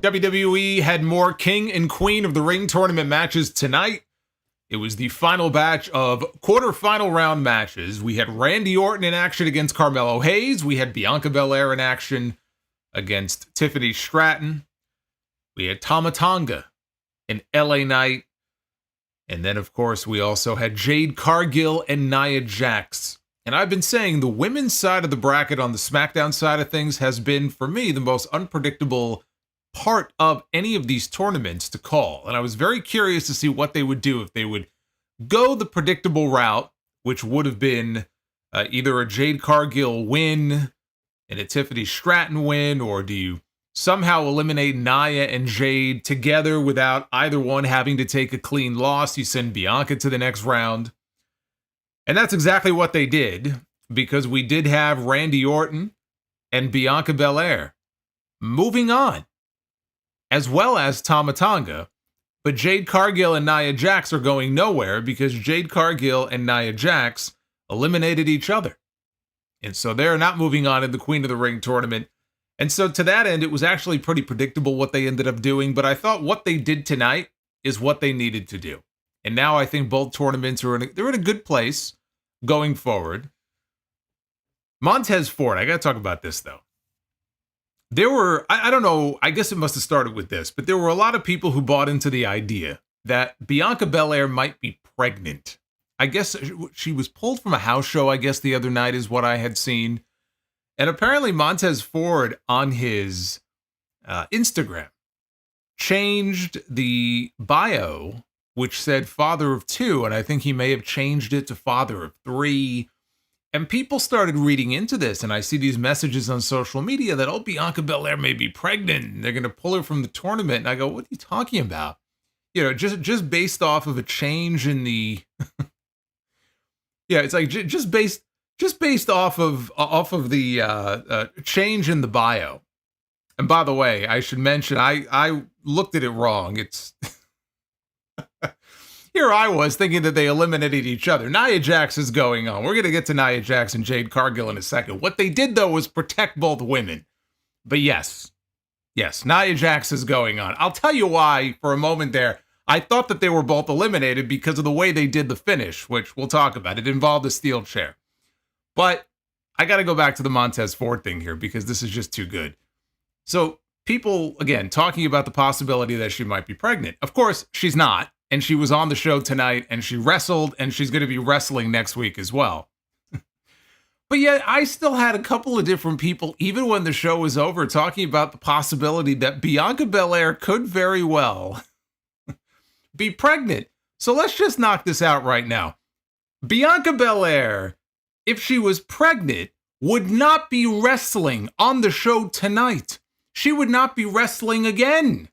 WWE had more King and Queen of the Ring tournament matches tonight. It was the final batch of quarterfinal round matches. We had Randy Orton in action against Carmelo Hayes. We had Bianca Belair in action against Tiffany Stratton. We had Tama Tonga in LA Knight. And then, of course, we also had Jade, Cargill, and Nia Jax. And I've been saying the women's side of the bracket on the SmackDown side of things has been, for me, the most unpredictable part of any of these tournaments to call. And I was very curious to see what they would do if they would go the predictable route, which would have been either a Jade Cargill win and a Tiffany Stratton win, or do you somehow eliminate Nia and Jade together without either one having to take a clean loss? You send Bianca to the next round. And that's exactly what they did, because we did have Randy Orton and Bianca Belair moving on, as well as Tama Tonga. But Jade Cargill and Nia Jax are going nowhere because Jade Cargill and Nia Jax eliminated each other. And so they're not moving on in the Queen of the Ring tournament. And so to that end, it was actually pretty predictable what they ended up doing. But I thought what they did tonight is what they needed to do. And now I think both tournaments are they're in a good place going forward. Montez Ford, I got to talk about this, though. There were, I don't know, I guess it must have started with this, but there were a lot of people who bought into the idea that Bianca Belair might be pregnant. I guess she was pulled from a house show, I guess, the other night is what I had seen. And apparently Montez Ford on his Instagram changed the bio, which said father of 2, and I think he may have changed it to father of 3. And people started reading into this, and I see these messages on social media that, oh, Bianca Belair may be pregnant, and they're going to pull her from the tournament. And I go, what are you talking about? You know, just based off of a change in the, yeah, it's like just based off of the change in the bio. And by the way, I should mention, I looked at it wrong. It's here I was thinking that they eliminated each other. Nia Jax is going on. We're going to get to Nia Jax and Jade Cargill in a second. What they did, though, was protect both women. But yes, Nia Jax is going on. I'll tell you why for a moment there. I thought that they were both eliminated because of the way they did the finish, which we'll talk about. It involved a steel chair. But I got to go back to the Montez Ford thing here because this is just too good. So people, again, talking about the possibility that she might be pregnant. Of course, she's not. And she was on the show tonight, and she wrestled, and she's going to be wrestling next week as well. But yet, I still had a couple of different people, even when the show was over, talking about the possibility that Bianca Belair could very well be pregnant. So let's just knock this out right now. Bianca Belair, if she was pregnant, would not be wrestling on the show tonight. She would not be wrestling again.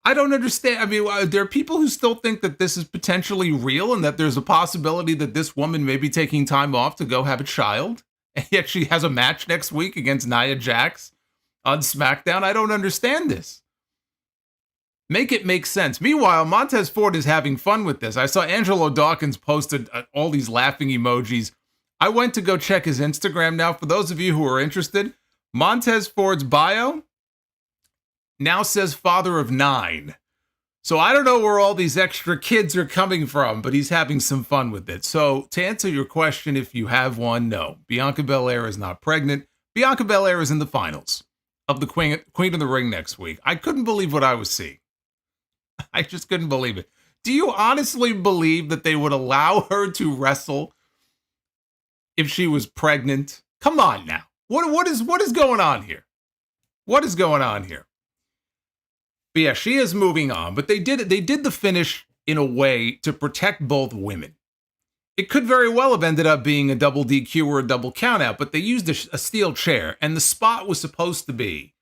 I don't understand. I mean, there are people who still think that this is potentially real and that there's a possibility that this woman may be taking time off to go have a child. And yet she has a match next week against Nia Jax on SmackDown. I don't understand this. Make it make sense. Meanwhile, Montez Ford is having fun with this. I saw Angelo Dawkins posted all these laughing emojis. I went to go check his Instagram now. For those of you who are interested, Montez Ford's bio now says father of 9. So I don't know where all these extra kids are coming from, but he's having some fun with it. So to answer your question, if you have one, no. Bianca Belair is not pregnant. Bianca Belair is in the finals of the Queen of the Ring next week. I couldn't believe what I was seeing. I just couldn't believe it. Do you honestly believe that they would allow her to wrestle if she was pregnant? Come on now. What is going on here? What is going on here? But yeah, she is moving on, but they did the finish in a way to protect both women. It could very well have ended up being a double DQ or a double countout, but they used a steel chair, and the spot was supposed to be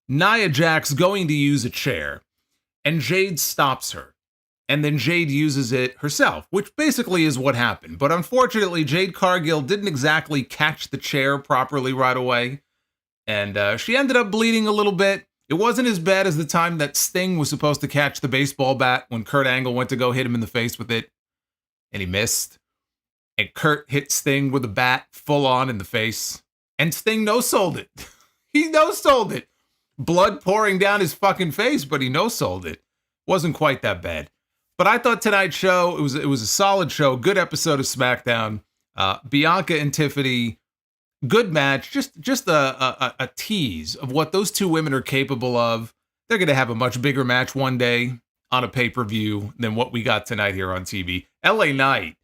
Nia Jax going to use a chair, and Jade stops her, and then Jade uses it herself, which basically is what happened. But unfortunately, Jade Cargill didn't exactly catch the chair properly right away, and she ended up bleeding a little bit. It wasn't as bad as the time that Sting was supposed to catch the baseball bat when Kurt Angle went to go hit him in the face with it, and he missed. And Kurt hit Sting with a bat full on in the face, and Sting no-sold it. He no-sold it. blood pouring down his fucking face, but he no-sold it. Wasn't quite that bad. But I thought tonight's show, it was a solid show, good episode of SmackDown. Bianca and Tiffany, good match, just a tease of what those two women are capable of. They're going to have a much bigger match one day on a pay-per-view than what we got tonight here on TV. LA Knight,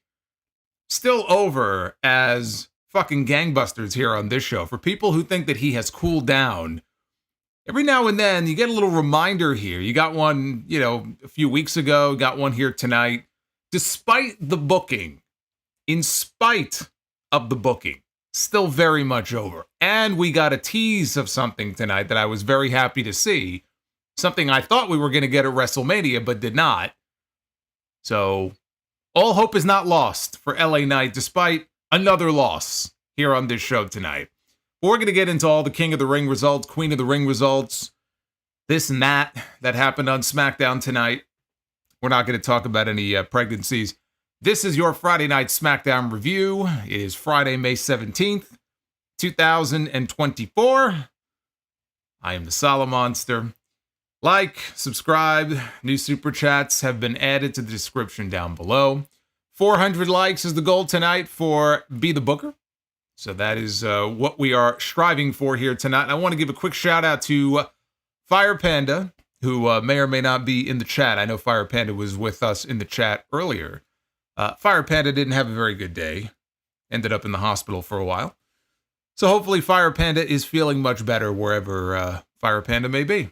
still over as fucking gangbusters here on this show. For people who think that he has cooled down, every now and then you get a little reminder here. You got one, a few weeks ago, got one here tonight. Despite the booking, in spite of the booking, still very much over. And we got a tease of something tonight that I was very happy to see. Something I thought we were going to get at WrestleMania, but did not. So, all hope is not lost for LA Knight, despite another loss here on this show tonight. We're going to get into all the King of the Ring results, Queen of the Ring results, this and that happened on SmackDown tonight. We're not going to talk about any pregnancies. This is your Friday Night SmackDown review. It is Friday, May 17th, 2024. I am the Solomonster. Like, subscribe, new super chats have been added to the description down below. 400 likes is the goal tonight for Be the Booker. So that is what we are striving for here tonight. And I want to give a quick shout out to Fire Panda, who may or may not be in the chat. I know Fire Panda was with us in the chat earlier. Fire Panda didn't have a very good day. Ended up in the hospital for a while. So hopefully Fire Panda is feeling much better wherever Fire Panda may be.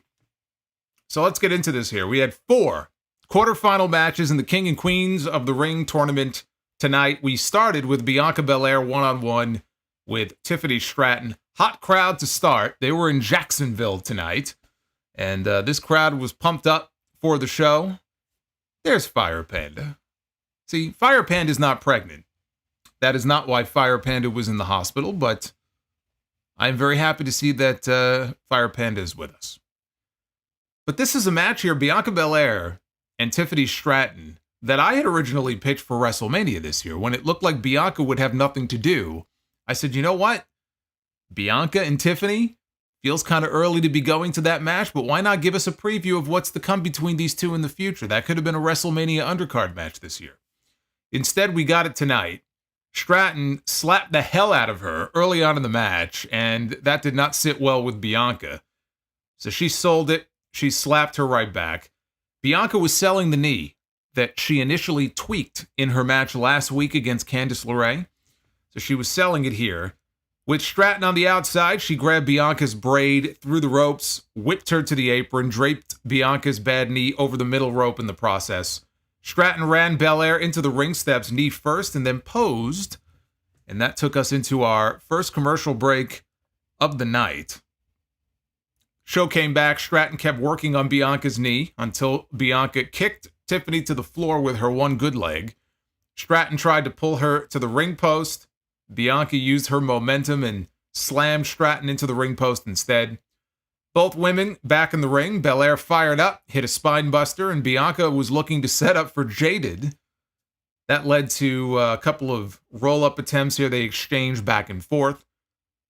So let's get into this here. We had 4 quarterfinal matches in the King and Queens of the Ring tournament tonight. We started with Bianca Belair one-on-one with Tiffany Stratton. Hot crowd to start. They were in Jacksonville tonight. And this crowd was pumped up for the show. There's Fire Panda. See, Fire Panda is not pregnant. That is not why Fire Panda was in the hospital, but I'm very happy to see that Fire Panda is with us. But this is a match here, Bianca Belair and Tiffany Stratton, that I had originally picked for WrestleMania this year. When it looked like Bianca would have nothing to do, I said, you know what? Bianca and Tiffany, feels kind of early to be going to that match, but why not give us a preview of what's to come between these two in the future? That could have been a WrestleMania undercard match this year. Instead, we got it tonight. Stratton slapped the hell out of her early on in the match, and that did not sit well with Bianca. So she sold it. She slapped her right back. Bianca was selling the knee that she initially tweaked in her match last week against Candice LeRae. So she was selling it here. With Stratton on the outside, she grabbed Bianca's braid through the ropes, whipped her to the apron, draped Bianca's bad knee over the middle rope in the process. Stratton ran Belair into the ring steps, knee first, and then posed. And that took us into our first commercial break of the night. Show came back. Stratton kept working on Bianca's knee until Bianca kicked Tiffany to the floor with her one good leg. Stratton tried to pull her to the ring post. Bianca used her momentum and slammed Stratton into the ring post instead. Both women back in the ring. Belair fired up, hit a spine buster, and Bianca was looking to set up for Jade. That led to a couple of roll-up attempts here. They exchanged back and forth.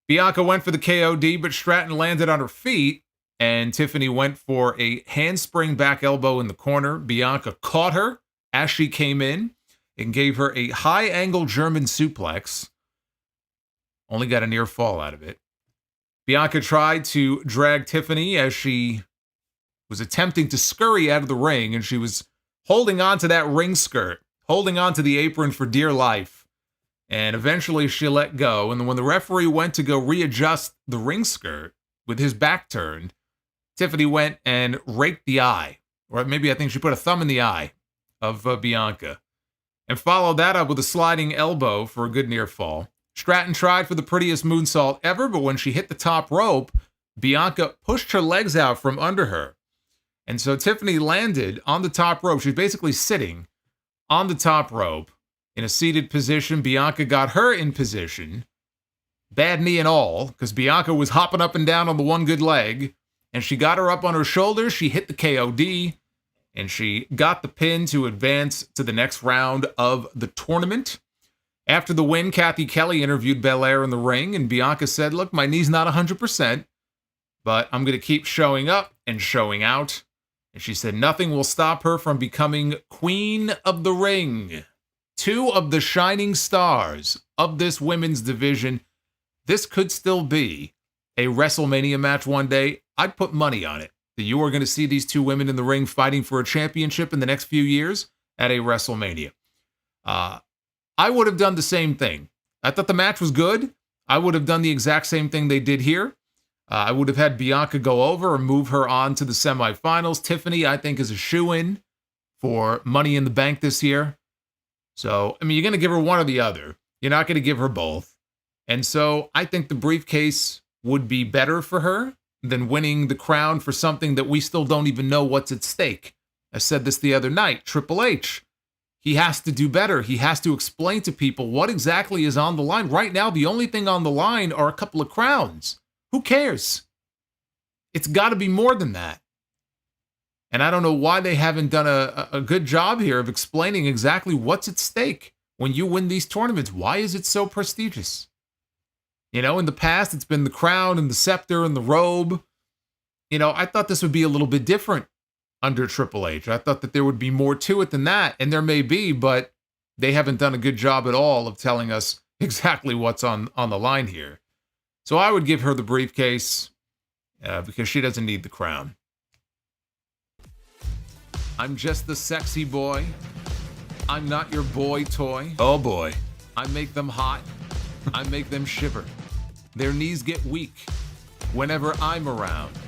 Bianca went for the KOD, but Stratton landed on her feet, and Tiffany went for a handspring back elbow in the corner. Bianca caught her as she came in and gave her a high-angle German suplex. Only got a near fall out of it. Bianca tried to drag Tiffany as she was attempting to scurry out of the ring, and she was holding on to that ring skirt, holding on to the apron for dear life. And eventually she let go, and when the referee went to go readjust the ring skirt with his back turned, Tiffany went and raked the eye, or maybe I think she put a thumb in the eye of Bianca, and followed that up with a sliding elbow for a good near fall. Stratton tried for the prettiest moonsault ever, but when she hit the top rope, Bianca pushed her legs out from under her. And so Tiffany landed on the top rope. She's basically sitting on the top rope in a seated position. Bianca got her in position, bad knee and all, because Bianca was hopping up and down on the one good leg, and she got her up on her shoulders. She hit the KOD, and she got the pin to advance to the next round of the tournament. After the win, Kathy Kelly interviewed Belair in the ring, and Bianca said, look, my knee's not 100%, but I'm going to keep showing up and showing out. And she said nothing will stop her from becoming Queen of the Ring. 2 of the shining stars of this women's division. This could still be a WrestleMania match one day. I'd put money on it that you are going to see these 2 women in the ring fighting for a championship in the next few years at a WrestleMania. I would have done the same thing. I thought the match was good. I would have done the exact same thing they did here. I would have had Bianca go over and move her on to the semifinals. Tiffany, I think, is a shoo-in for Money in the Bank this year. So, I mean, you're going to give her one or the other. You're not going to give her both. And so I think the briefcase would be better for her than winning the crown for something that we still don't even know what's at stake. I said this the other night. Triple H, he has to do better. He has to explain to people what exactly is on the line. Right now, the only thing on the line are a couple of crowns. Who cares? It's got to be more than that. And I don't know why they haven't done a good job here of explaining exactly what's at stake when you win these tournaments. Why is it so prestigious? You know, in the past, it's been the crown and the scepter and the robe. You know, I thought this would be a little bit different under Triple H. I thought that there would be more to it than that, and there may be, but they haven't done a good job at all of telling us exactly what's on the line here. So I would give her the briefcase because she doesn't need the crown. I'm just the sexy boy. I'm not your boy toy. Oh boy. I make them hot. I make them shiver. Their knees get weak whenever I'm around.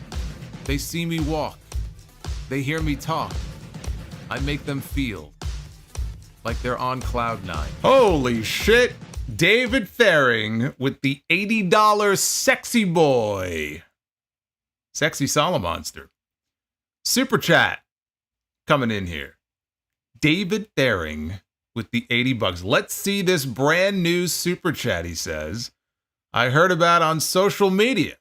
They see me walk. They hear me talk. I make them feel like they're on cloud 9. Holy shit. David Faring with the $80 sexy boy. Sexy Solomonster. Super chat coming in here. David Faring with the $80. Let's see this brand new super chat, he says. I heard about on social media.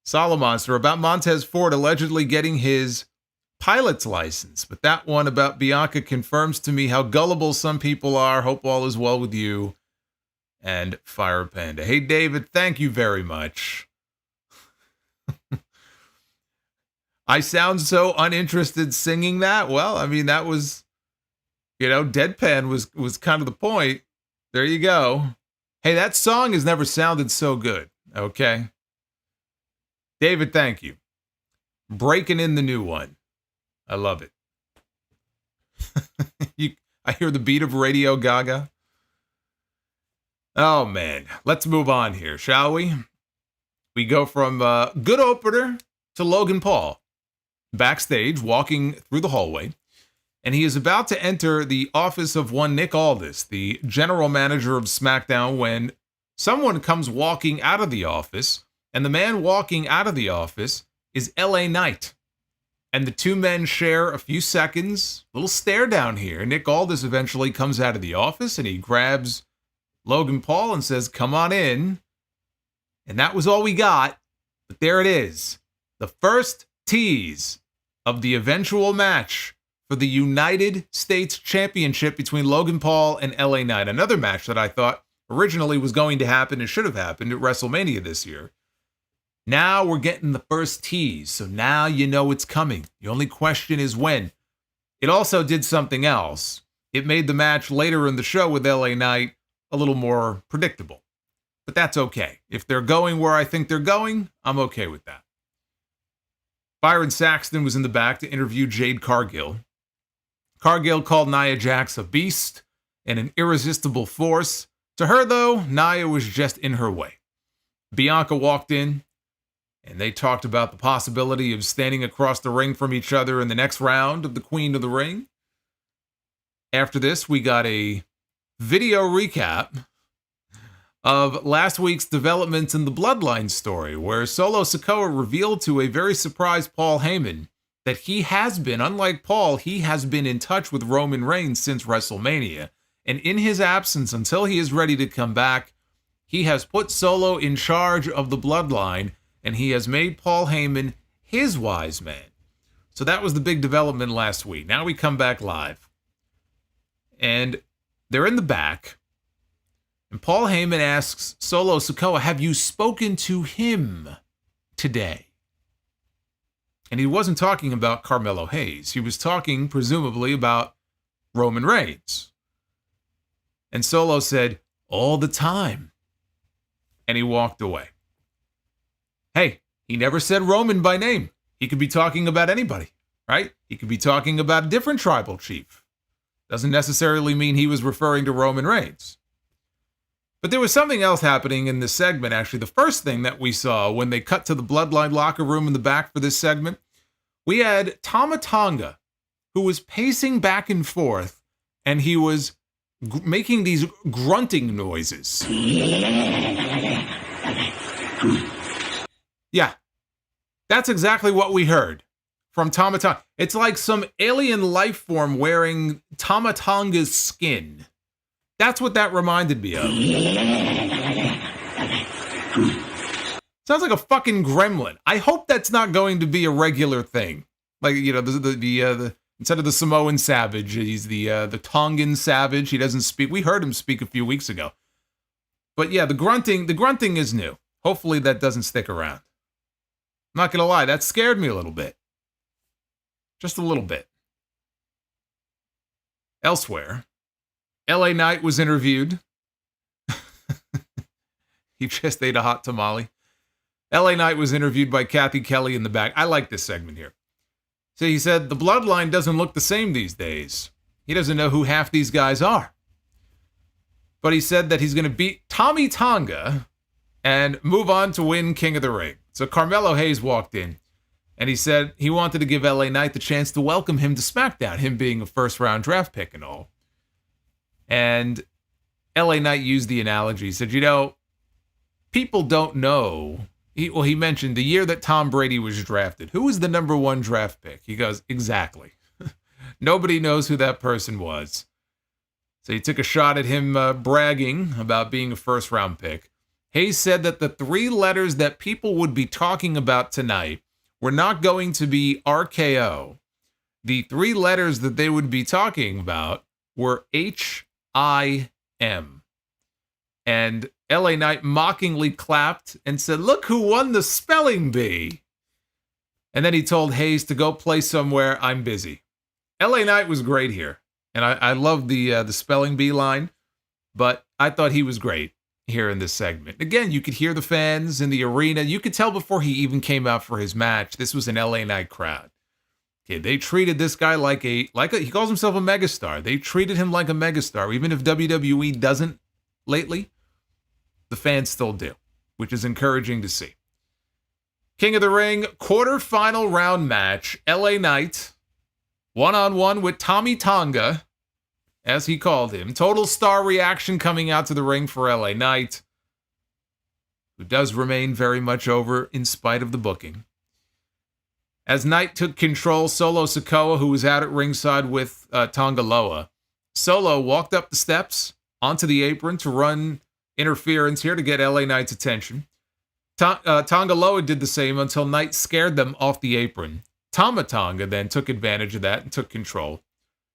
Solomonster about Montez Ford allegedly getting his pilot's license, but that one about Bianca confirms to me how gullible some people are. Hope all is well with you. And Fire Panda. Hey, David, thank you very much. I sound so uninterested singing that. Well, I mean, that was, you know, deadpan was kind of the point. There you go. Hey, that song has never sounded so good. Okay. David, thank you. Breaking in the new one. I love it. I hear the beat of Radio Gaga. Oh, man. Let's move on here, shall we? We go from good opener to Logan Paul. Backstage, walking through the hallway. And he is about to enter the office of one Nick Aldis, the general manager of SmackDown, when someone comes walking out of the office. And the man walking out of the office is LA Knight. And the 2 men share a few seconds, little stare down here. Nick Aldis eventually comes out of the office and he grabs Logan Paul and says, come on in. And that was all we got. But there it is. The first tease of the eventual match for the United States Championship between Logan Paul and LA Knight. Another match that I thought originally was going to happen and should have happened at WrestleMania this year. Now we're getting the first tease. So now you know it's coming. The only question is when. It also did something else. It made the match later in the show with LA Knight a little more predictable. But that's okay. If they're going where I think they're going, I'm okay with that. Byron Saxton was in the back to interview Jade Cargill. Cargill called Nia Jax a beast and an irresistible force. To her, though, Nia was just in her way. Bianca walked in, and they talked about the possibility of standing across the ring from each other in the next round of the Queen of the Ring. After this, we got a video recap of last week's developments in the Bloodline story, where Solo Sikoa revealed to a very surprised Paul Heyman that he has been, unlike Paul, he has been in touch with Roman Reigns since WrestleMania. And in his absence, until he is ready to come back, he has put Solo in charge of the Bloodline, and he has made Paul Heyman his wise man. So that was the big development last week. Now we come back live. And they're in the back. And Paul Heyman asks Solo Sikoa, have you spoken to him today? And he wasn't talking about Carmelo Hayes. He was talking, presumably, about Roman Reigns. And Solo said, all the time. And he walked away. Hey, he never said Roman by name. He could be talking about anybody, right? He could be talking about a different tribal chief. Doesn't necessarily mean he was referring to Roman Reigns. But there was something else happening in this segment, actually. The first thing that we saw when they cut to the Bloodline locker room in the back for this segment, we had Tonga, who was pacing back and forth, and he was making these grunting noises. Yeah, that's exactly what we heard from Tonga. It's like some alien life form wearing Tonga's skin. That's what that reminded me of. Sounds like a fucking gremlin. I hope that's not going to be a regular thing. Like, you know, the instead of the Samoan savage, he's the Tongan savage. He doesn't speak. We heard him speak a few weeks ago. But yeah, the grunting is new. Hopefully that doesn't stick around. I'm not gonna lie, that scared me a little bit. Just a little bit. Elsewhere, LA Knight was interviewed. He just ate a hot tamale. LA Knight was interviewed by Kathy Kelly in the back. I like this segment here. So he said, the Bloodline doesn't look the same these days. He doesn't know who half these guys are. But he said that he's going to beat Tommy Tonga and move on to win King of the Ring. So Carmelo Hayes walked in, and he said he wanted to give LA Knight the chance to welcome him to SmackDown, him being a first-round draft pick and all. And LA Knight used the analogy. He said, you know, people don't know. He mentioned the year that Tom Brady was drafted. Who was the number one draft pick? He goes, exactly. Nobody knows who that person was. So he took a shot at him bragging about being a first-round pick. Hayes said that the three letters that people would be talking about tonight were not going to be RKO. The three letters that they would be talking about were HIM. And LA Knight mockingly clapped and said, look who won the spelling bee. And then he told Hayes to go play somewhere. I'm busy. LA Knight was great here. And I love the spelling bee line, but I thought he was great here in this segment. Again, you could hear the fans in the arena. You could tell before he even came out for his match, this was an LA Knight crowd. Okay, they treated this guy like he calls himself a megastar. They treated him like a megastar. Even if WWE doesn't lately, the fans still do, which is encouraging to see. King of the Ring, quarterfinal round match. LA Knight, one-on-one with Tommy Tonga, as he called him. Total star reaction coming out to the ring for LA Knight, who does remain very much over in spite of the booking. As Knight took control, Solo Sikoa, who was out at ringside with Tonga Loa, Solo walked up the steps onto the apron to run interference here to get LA Knight's attention. Tonga Loa did the same until Knight scared them off the apron. Tonga then took advantage of that and took control.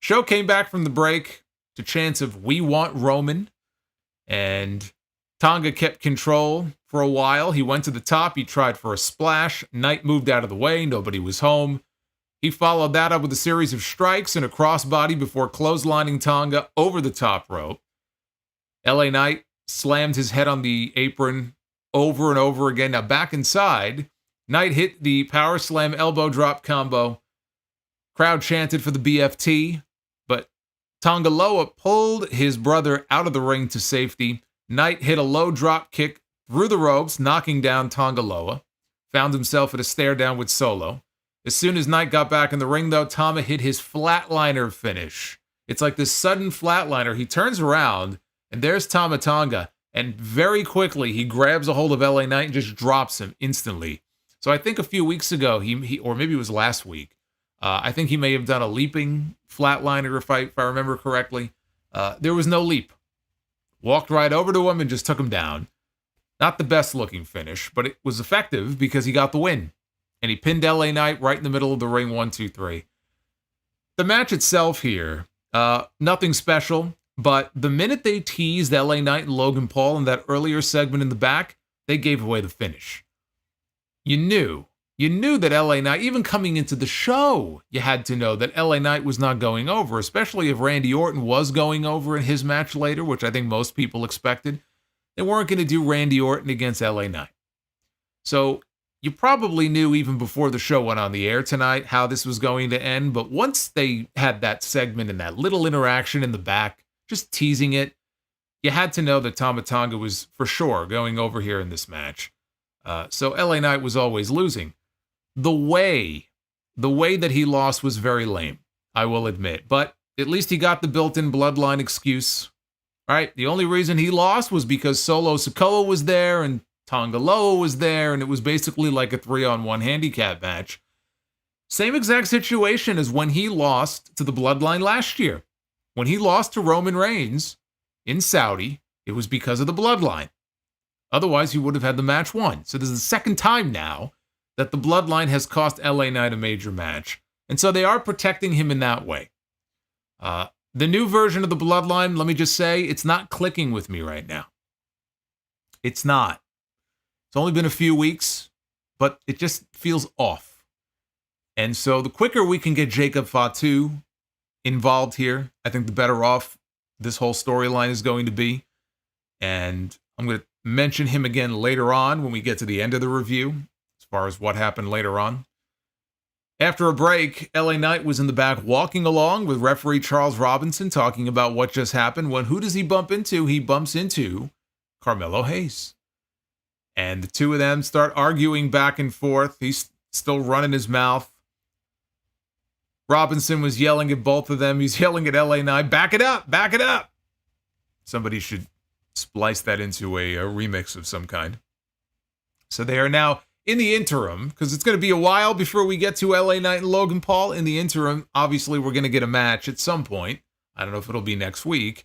Show came back from the break to chants of "We want Roman," and Tonga kept control for a while. He went to the top. He tried for a splash. Knight moved out of the way. Nobody was home. He followed that up with a series of strikes and a crossbody before clotheslining Tonga over the top rope. LA Knight slammed his head on the apron over and over again. Now back inside, Knight hit the power slam elbow drop combo. Crowd chanted for the BFT, but Tonga Loa pulled his brother out of the ring to safety. Knight hit a low drop kick through the ropes, knocking down Tonga Loa. Found himself at a stare down with Solo. As soon as Knight got back in the ring, though, Tama hit his flatliner finish. It's like this sudden flatliner. He turns around, and there's Tama Tonga, and very quickly he grabs a hold of LA Knight and just drops him instantly. So I think a few weeks ago, he or maybe it was last week, I think he may have done a leaping flatliner if I remember correctly. There was no leap. Walked right over to him and just took him down. Not the best looking finish, but it was effective because he got the win. And he pinned LA Knight right in the middle of the ring, 1, 2, 3. The match itself here, nothing special, but the minute they teased LA Knight and Logan Paul in that earlier segment in the back, they gave away the finish. You knew you knew that LA Knight, even coming into the show, you had to know that LA Knight was not going over, especially if Randy Orton was going over in his match later, which I think most people expected. They weren't going to do Randy Orton against LA Knight. So you probably knew even before the show went on the air tonight how this was going to end, but once they had that segment and that little interaction in the back, just teasing it, you had to know that Tonga was for sure going over here in this match. So LA Knight was always losing. The way that he lost was very lame, I will admit. But at least he got the built-in bloodline excuse, right? The only reason he lost was because Solo Sikoa was there and Tonga Loa was there, and it was basically like a 3-on-1 handicap match. Same exact situation as when he lost to the bloodline last year. When he lost to Roman Reigns in Saudi, it was because of the bloodline. Otherwise, he would have had the match won. So this is the second time now that the bloodline has cost LA Knight a major match. And so they are protecting him in that way. The new version of the bloodline, let me just say, it's not clicking with me right now. It's not. It's only been a few weeks, but it just feels off. And so the quicker we can get Jacob Fatu involved here, I think the better off this whole storyline is going to be. And I'm going to mention him again later on when we get to the end of the review, as far as what happened later on. After a break, LA Knight was in the back walking along with referee Charles Robinson talking about what just happened, when who does he bump into? He bumps into Carmelo Hayes. And the two of them start arguing back and forth. He's still running his mouth. Robinson was yelling at both of them. He's yelling at LA Knight, back it up, back it up. Somebody should splice that into a remix of some kind. So they are now in the interim, because it's going to be a while before we get to LA Knight and Logan Paul. In the interim, obviously, we're going to get a match at some point. I don't know if it'll be next week,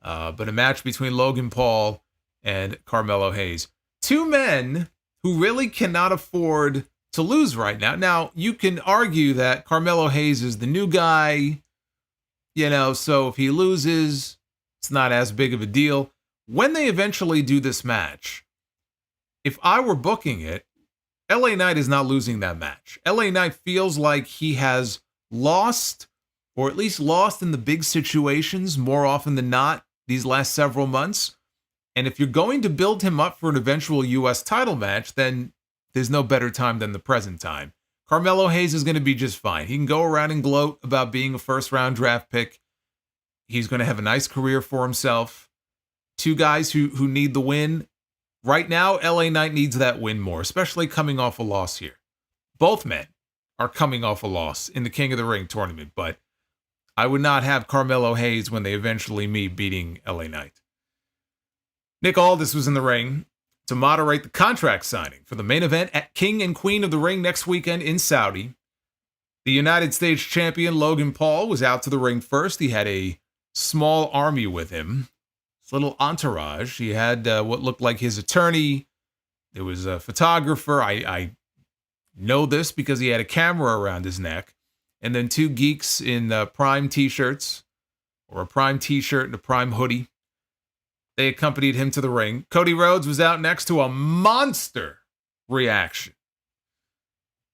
but a match between Logan Paul and Carmelo Hayes. Two men who really cannot afford to lose right now. Now, you can argue that Carmelo Hayes is the new guy, so if he loses, it's not as big of a deal. When they eventually do this match, if I were booking it, LA Knight is not losing that match. LA Knight feels like he has lost, or at least lost in the big situations more often than not these last several months. And if you're going to build him up for an eventual U.S. title match, then there's no better time than the present time. Carmelo Hayes is going to be just fine. He can go around and gloat about being a first-round draft pick. He's going to have a nice career for himself. Two guys who need the win. Right now, LA Knight needs that win more, especially coming off a loss here. Both men are coming off a loss in the King of the Ring tournament, but I would not have Carmelo Hayes when they eventually meet beating LA Knight. Nick Aldis was in the ring to moderate the contract signing for the main event at King and Queen of the Ring next weekend in Saudi. The United States champion Logan Paul was out to the ring first. He had a small army with him. Little entourage. He had what looked like his attorney. There was a photographer. I know this because he had a camera around his neck. And then two geeks in Prime t-shirts, or a Prime t-shirt and a Prime hoodie. They accompanied him to the ring. Cody Rhodes was out next to a monster reaction.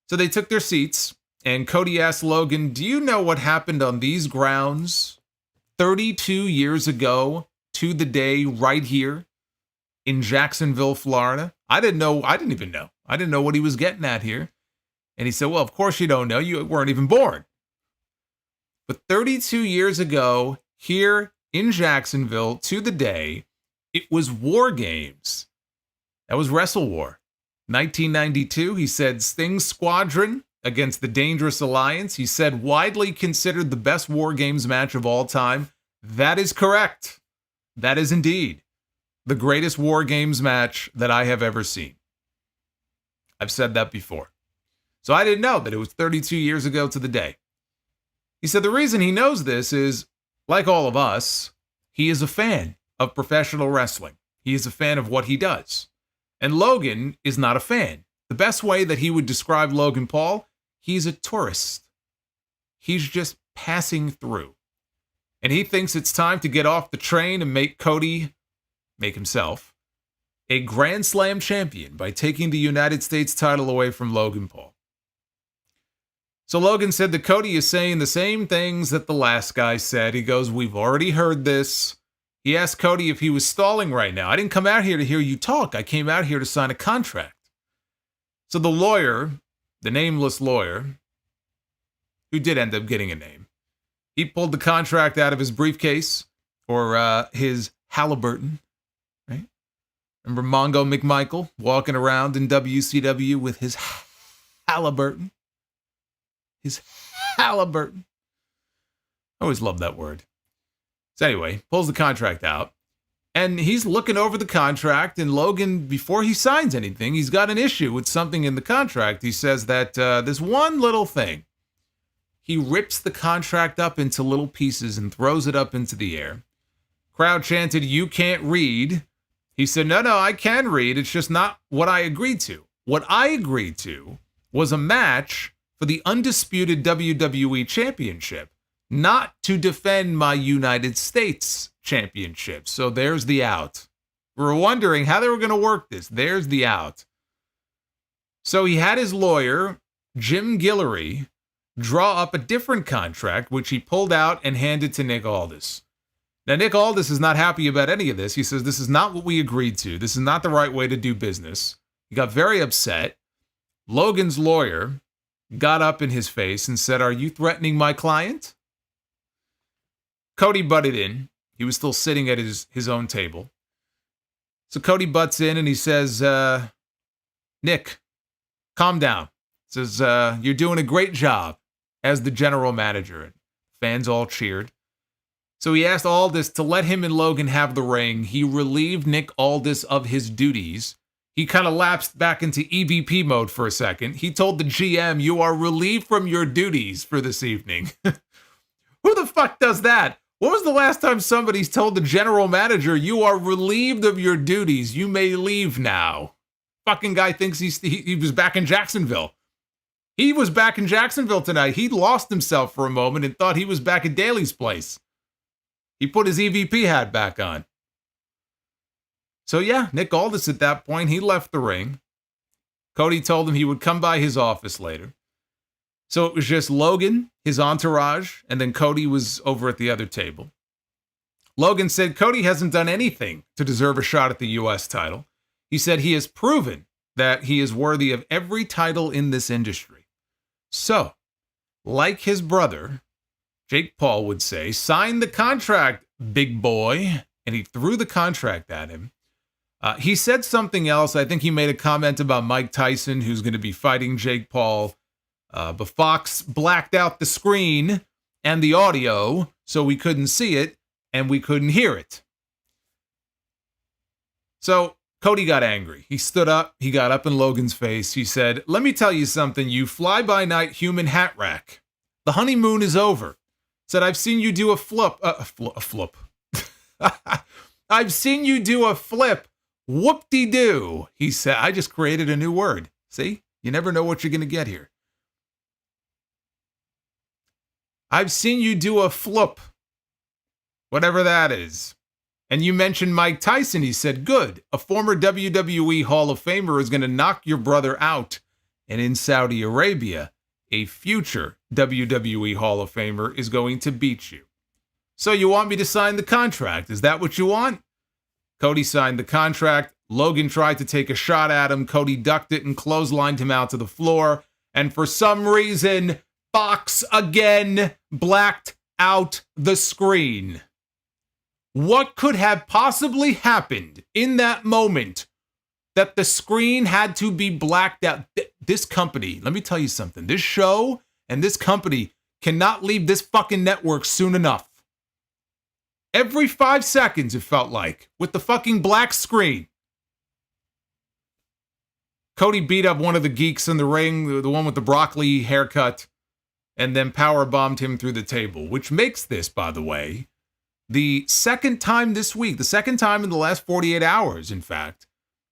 So they took their seats, and Cody asked Logan, do you know what happened on these grounds 32 years ago to the day right here in Jacksonville, Florida? I didn't even know. I didn't know what he was getting at here. And he said, well, of course you don't know. You weren't even born. But 32 years ago, here in Jacksonville, to the day, it was War Games. That was Wrestle War. 1992, he said Sting's Squadron against the Dangerous Alliance. He said widely considered the best War Games match of all time. That is correct. That is indeed the greatest War Games match that I have ever seen. I've said that before. So I didn't know that it was 32 years ago to the day. He said the reason he knows this is, like all of us, he is a fan of professional wrestling. He is a fan of what he does. And Logan is not a fan. The best way that he would describe Logan Paul, he's a tourist. He's just passing through. And he thinks it's time to get off the train and make himself, a Grand Slam champion by taking the United States title away from Logan Paul. So Logan said that Cody is saying the same things that the last guy said. He goes, we've already heard this. He asked Cody if he was stalling right now. I didn't come out here to hear you talk. I came out here to sign a contract. So the lawyer, the nameless lawyer, who did end up getting a name, he pulled the contract out of his briefcase, or his Halliburton, right? Remember Mongo McMichael walking around in WCW with his Halliburton? His Halliburton. I always love that word. So anyway, pulls the contract out, and he's looking over the contract, and Logan, before he signs anything, he's got an issue with something in the contract. He says that there's one little thing. He rips the contract up into little pieces and throws it up into the air. Crowd chanted, "You can't read." He said, no, I can read. It's just not what I agreed to. What I agreed to was a match for the undisputed WWE Championship, not to defend my United States Championship. So there's the out. We were wondering how they were going to work this. There's the out. So he had his lawyer, Jim Guillory, draw up a different contract, which he pulled out and handed to Nick Aldis. Now, Nick Aldis is not happy about any of this. He says, this is not what we agreed to. This is not the right way to do business. He got very upset. Logan's lawyer got up in his face and said, are you threatening my client? Cody butted in. He was still sitting at his own table. So Cody butts in and he says, Nick, calm down. Says, you're doing a great job as the general manager. And fans all cheered. So he asked Aldis to let him and Logan have the ring. He relieved Nick Aldis of his duties. He kind of lapsed back into EVP mode for a second. He told the GM, you are relieved from your duties for this evening. Who the fuck does that? When was the last time somebody's told the general manager, you are relieved of your duties, you may leave now? Fucking guy thinks he was back in Jacksonville. He was back in Jacksonville tonight. He lost himself for a moment and thought he was back at Daly's place. He put his EVP hat back on. So yeah, Nick Aldis at that point, he left the ring. Cody told him he would come by his office later. So it was just Logan, his entourage, and then Cody was over at the other table. Logan said Cody hasn't done anything to deserve a shot at the U.S. title. He said he has proven that he is worthy of every title in this industry. So, like his brother, Jake Paul would say, sign the contract, big boy. And he threw the contract at him. He said something else. I think he made a comment about Mike Tyson, who's going to be fighting Jake Paul. But Fox blacked out the screen and the audio, so we couldn't see it and we couldn't hear it. So Cody got angry. He stood up. He got up in Logan's face. He said, let me tell you something, you fly-by-night human hat rack. The honeymoon is over. Said, I've seen you do a flip. I've seen you do a flip. Whoop-de-doo. He said, I just created a new word. See? You never know what you're going to get here. I've seen you do a flip. Whatever that is. And you mentioned Mike Tyson. He said, good. A former WWE Hall of Famer is going to knock your brother out. And in Saudi Arabia, a future WWE Hall of Famer is going to beat you. So you want me to sign the contract? Is that what you want? Cody signed the contract. Logan tried to take a shot at him. Cody ducked it and clotheslined him out to the floor. And for some reason, Fox again blacked out the screen. What could have possibly happened in that moment that the screen had to be blacked out? This company, let me tell you something. This show and this company cannot leave this fucking network soon enough. Every 5 seconds, it felt like, with the fucking black screen. Cody beat up one of the geeks in the ring, the one with the broccoli haircut, and then powerbombed him through the table, which makes this, by the way, the second time this week, the second time in the last 48 hours, in fact,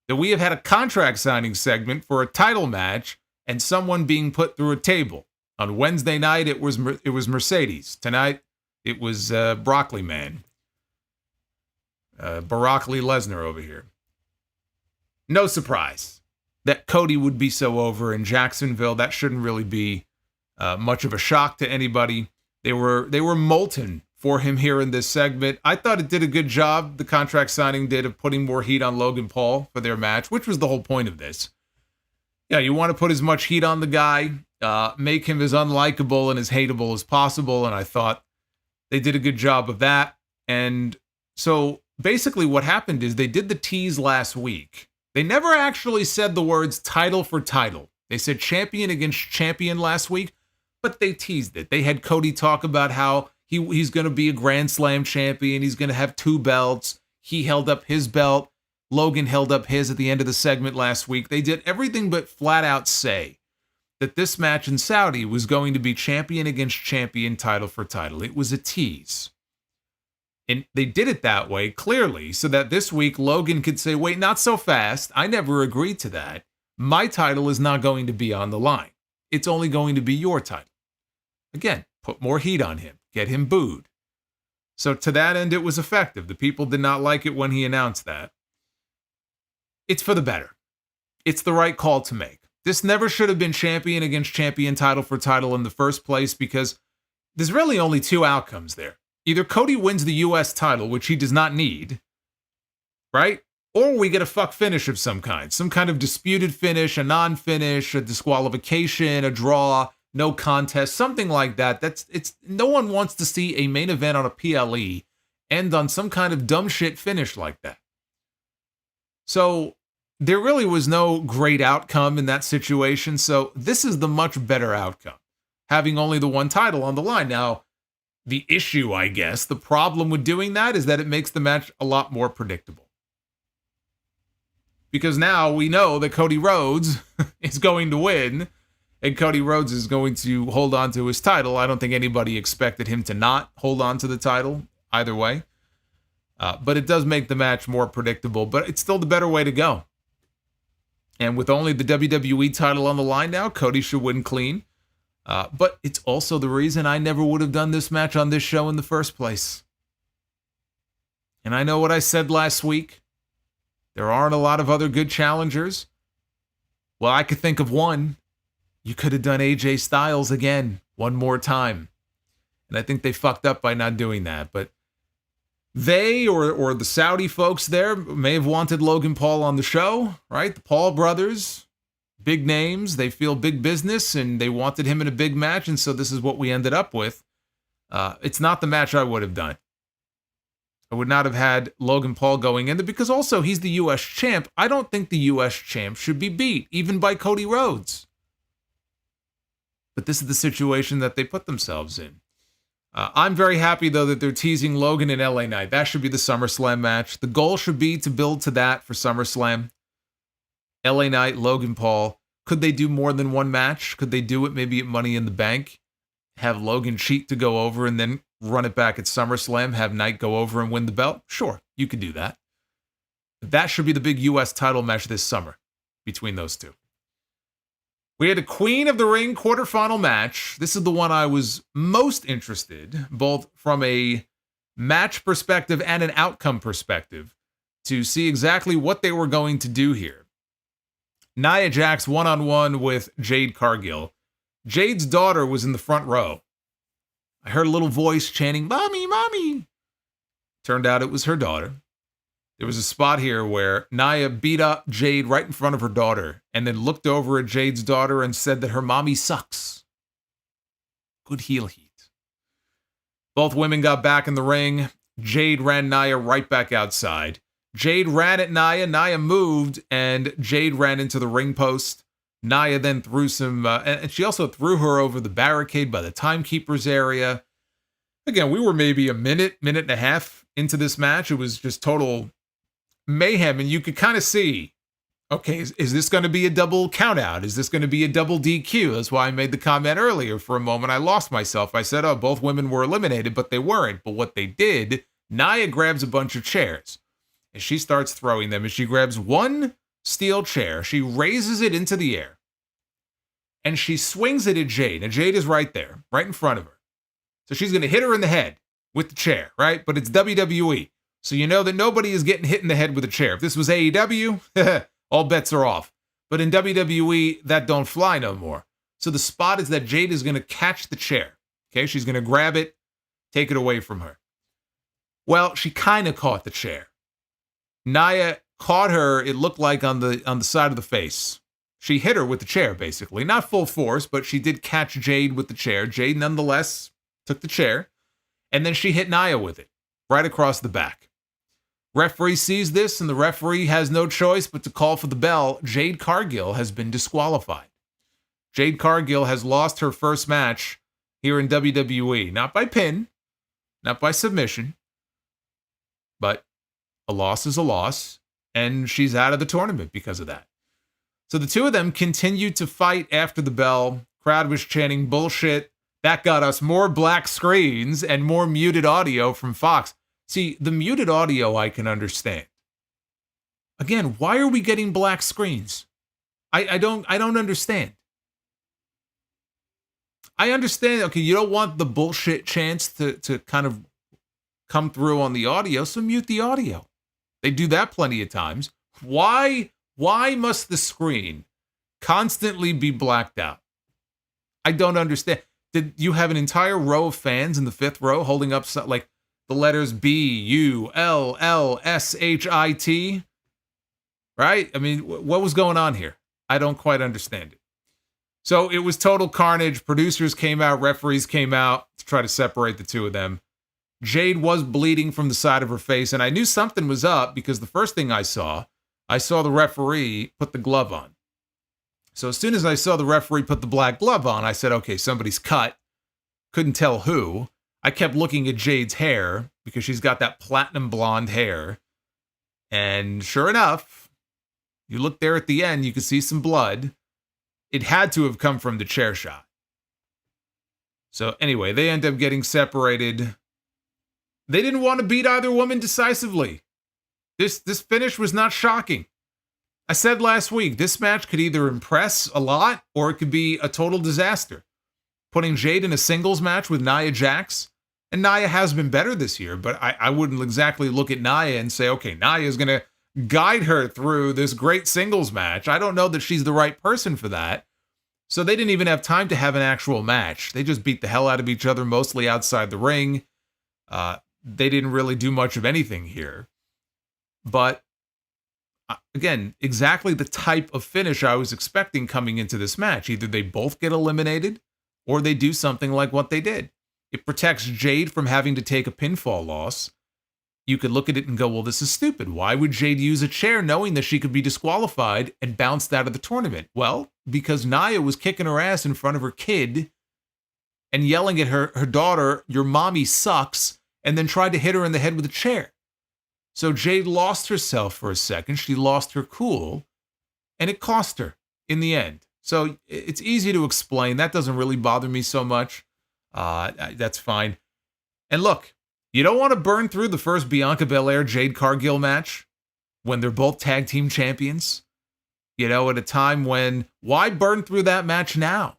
that we have had a contract signing segment for a title match and someone being put through a table. On Wednesday night, it was Mercedes. Tonight, it was Broccoli Man. Broccoli Lesnar over here. no surprise that Cody would be so over in Jacksonville. That shouldn't really be much of a shock to anybody. They were molten for him here in this segment. I thought it did a good job, the contract signing did, of putting more heat on Logan Paul for their match, which was the whole point of this. Yeah, you want to put as much heat on the guy, make him as unlikable and as hateable as possible, and I thought they did a good job of that. And so basically what happened is they did the tease last week. They never actually said the words title for title. They said champion against champion last week, but they teased it. They had Cody talk about how he's going to be a Grand Slam champion. He's going to have 2 belts. He held up his belt. Logan held up his at the end of the segment last week. They did everything but flat out say that this match in Saudi was going to be champion against champion, title for title. It was a tease. And they did it that way, clearly, so that this week Logan could say, wait, not so fast. I never agreed to that. My title is not going to be on the line. It's only going to be your title. Again, put more heat on him. Get him booed. So to that end, it was effective. The people did not like it when he announced that. It's for the better. It's the right call to make. This never should have been champion against champion, title for title in the first place, because there's really only 2 outcomes there. Either Cody wins the U.S. title, which he does not need, right? Or we get a fuck finish of some kind of disputed finish, a non-finish, a disqualification, a draw, no contest, something like that. No one wants to see a main event on a PLE end on some kind of dumb shit finish like that. So there really was no great outcome in that situation. So this is the much better outcome, having only the 1 title on the line. Now, the issue, I guess, the problem with doing that is that it makes the match a lot more predictable. Because now we know that Cody Rhodes is going to win, and Cody Rhodes is going to hold on to his title. I don't think anybody expected him to not hold on to the title either way. But it does make the match more predictable, but it's still the better way to go. And with only the WWE title on the line now, Cody should win clean. But it's also the reason I never would have done this match on this show in the first place. And I know what I said last week. There aren't a lot of other good challengers. Well, I could think of one. You could have done AJ Styles again, one more time. And I think they fucked up by not doing that. But they or the Saudi folks there may have wanted Logan Paul on the show, right? The Paul brothers, big names. They feel big business, and they wanted him in a big match, and so this is what we ended up with. It's not the match I would have done. I would not have had Logan Paul going in there, because also he's the U.S. champ. I don't think the U.S. champ should be beat, even by Cody Rhodes. But this is the situation that they put themselves in. I'm very happy, though, that they're teasing Logan and LA Knight. That should be the SummerSlam match. The goal should be to build to that for SummerSlam. LA Knight, Logan Paul. Could they do more than one match? Could they do it maybe at Money in the Bank? Have Logan cheat to go over and then run it back at SummerSlam? Have Knight go over and win the belt? Sure, you could do that. But that should be the big U.S. title match this summer between those two. We had a Queen of the Ring quarterfinal match. This is the one I was most interested, both from a match perspective and an outcome perspective, to see exactly what they were going to do here. Nia Jax one-on-one with Jade Cargill. Jade's daughter was in the front row. I heard a little voice chanting, "Mommy, Mommy." Turned out it was her daughter. There was a spot here where Nia beat up Jade right in front of her daughter and then looked over at Jade's daughter and said that her mommy sucks. Good heel heat. Both women got back in the ring. Jade ran Nia right back outside. Jade ran at Nia. Nia moved, and Jade ran into the ring post. Nia then threw some, and she also threw her over the barricade by the timekeeper's area. Again, we were maybe a minute and a half into this match. It was just total mayhem, and you could kind of see, okay, is this going to be a double countout? Is this going to be a double DQ? That's why I made the comment earlier. For a moment, I lost myself. I said, oh, both women were eliminated, but they weren't. But what they did, Nia grabs a bunch of chairs, and she starts throwing them, and she grabs one steel chair. She raises it into the air, and she swings it at Jade, and Jade is right there, right in front of her. So she's going to hit her in the head with the chair, right? But it's WWE. So you know that nobody is getting hit in the head with a chair. If this was AEW, All bets are off. But in WWE, that don't fly no more. So the spot is that Jade is going to catch the chair. Okay, she's going to grab it, take it away from her. Well, she kind of caught the chair. Nia caught her, it looked like on the side of the face. She hit her with the chair, basically. Not full force, but she did catch Jade with the chair. Jade, nonetheless, took the chair. And then she hit Nia with it, right across the back. Referee sees this, and the referee has no choice but to call for the bell. Jade Cargill has been disqualified. Jade Cargill has lost her first match here in WWE. Not by pin, not by submission, but a loss is a loss, and she's out of the tournament because of that. So the two of them continued to fight after the bell. Crowd was chanting bullshit. That got us more black screens and more muted audio from Fox. See, the muted audio I can understand. Again, why are we getting black screens? I don't understand. I understand, okay, you don't want the bullshit chants to kind of come through on the audio, so mute the audio. They do that plenty of times. Why must the screen constantly be blacked out? I don't understand. Did you have an entire row of fans in the fifth row holding up like the letters BULLSHIT? Right? I mean, what was going on here? I don't quite understand it. So it was total carnage. Producers came out, referees came out to try to separate the two of them. Jade was bleeding from the side of her face, and I knew something was up because the first thing I saw the referee put the glove on. So as soon as I saw the referee put the black glove on, I said, okay, somebody's cut. Couldn't tell who. I kept looking at Jade's hair because she's got that platinum blonde hair. And sure enough, you look there at the end, you could see some blood. It had to have come from the chair shot. So anyway, they end up getting separated. They didn't want to beat either woman decisively. This finish was not shocking. I said last week, this match could either impress a lot or it could be a total disaster. Putting Jade in a singles match with Nia Jax, and Nia has been better this year, but I wouldn't exactly look at Nia and say, okay, Nia is going to guide her through this great singles match. I don't know that she's the right person for that. So they didn't even have time to have an actual match. They just beat the hell out of each other, mostly outside the ring. They didn't really do much of anything here. But again, exactly the type of finish I was expecting coming into this match. Either they both get eliminated or they do something like what they did. It protects Jade from having to take a pinfall loss. You could look at it and go, well, this is stupid. Why would Jade use a chair knowing that she could be disqualified and bounced out of the tournament? Well, because Nia was kicking her ass in front of her kid and yelling at her daughter, your mommy sucks, and then tried to hit her in the head with a chair. So Jade lost herself for a second. She lost her cool, and it cost her in the end. So it's easy to explain. That doesn't really bother me so much. That's fine. And look, you don't want to burn through the first Bianca Belair Jade Cargill match when they're both tag team champions. You know, at a time when, why burn through that match now?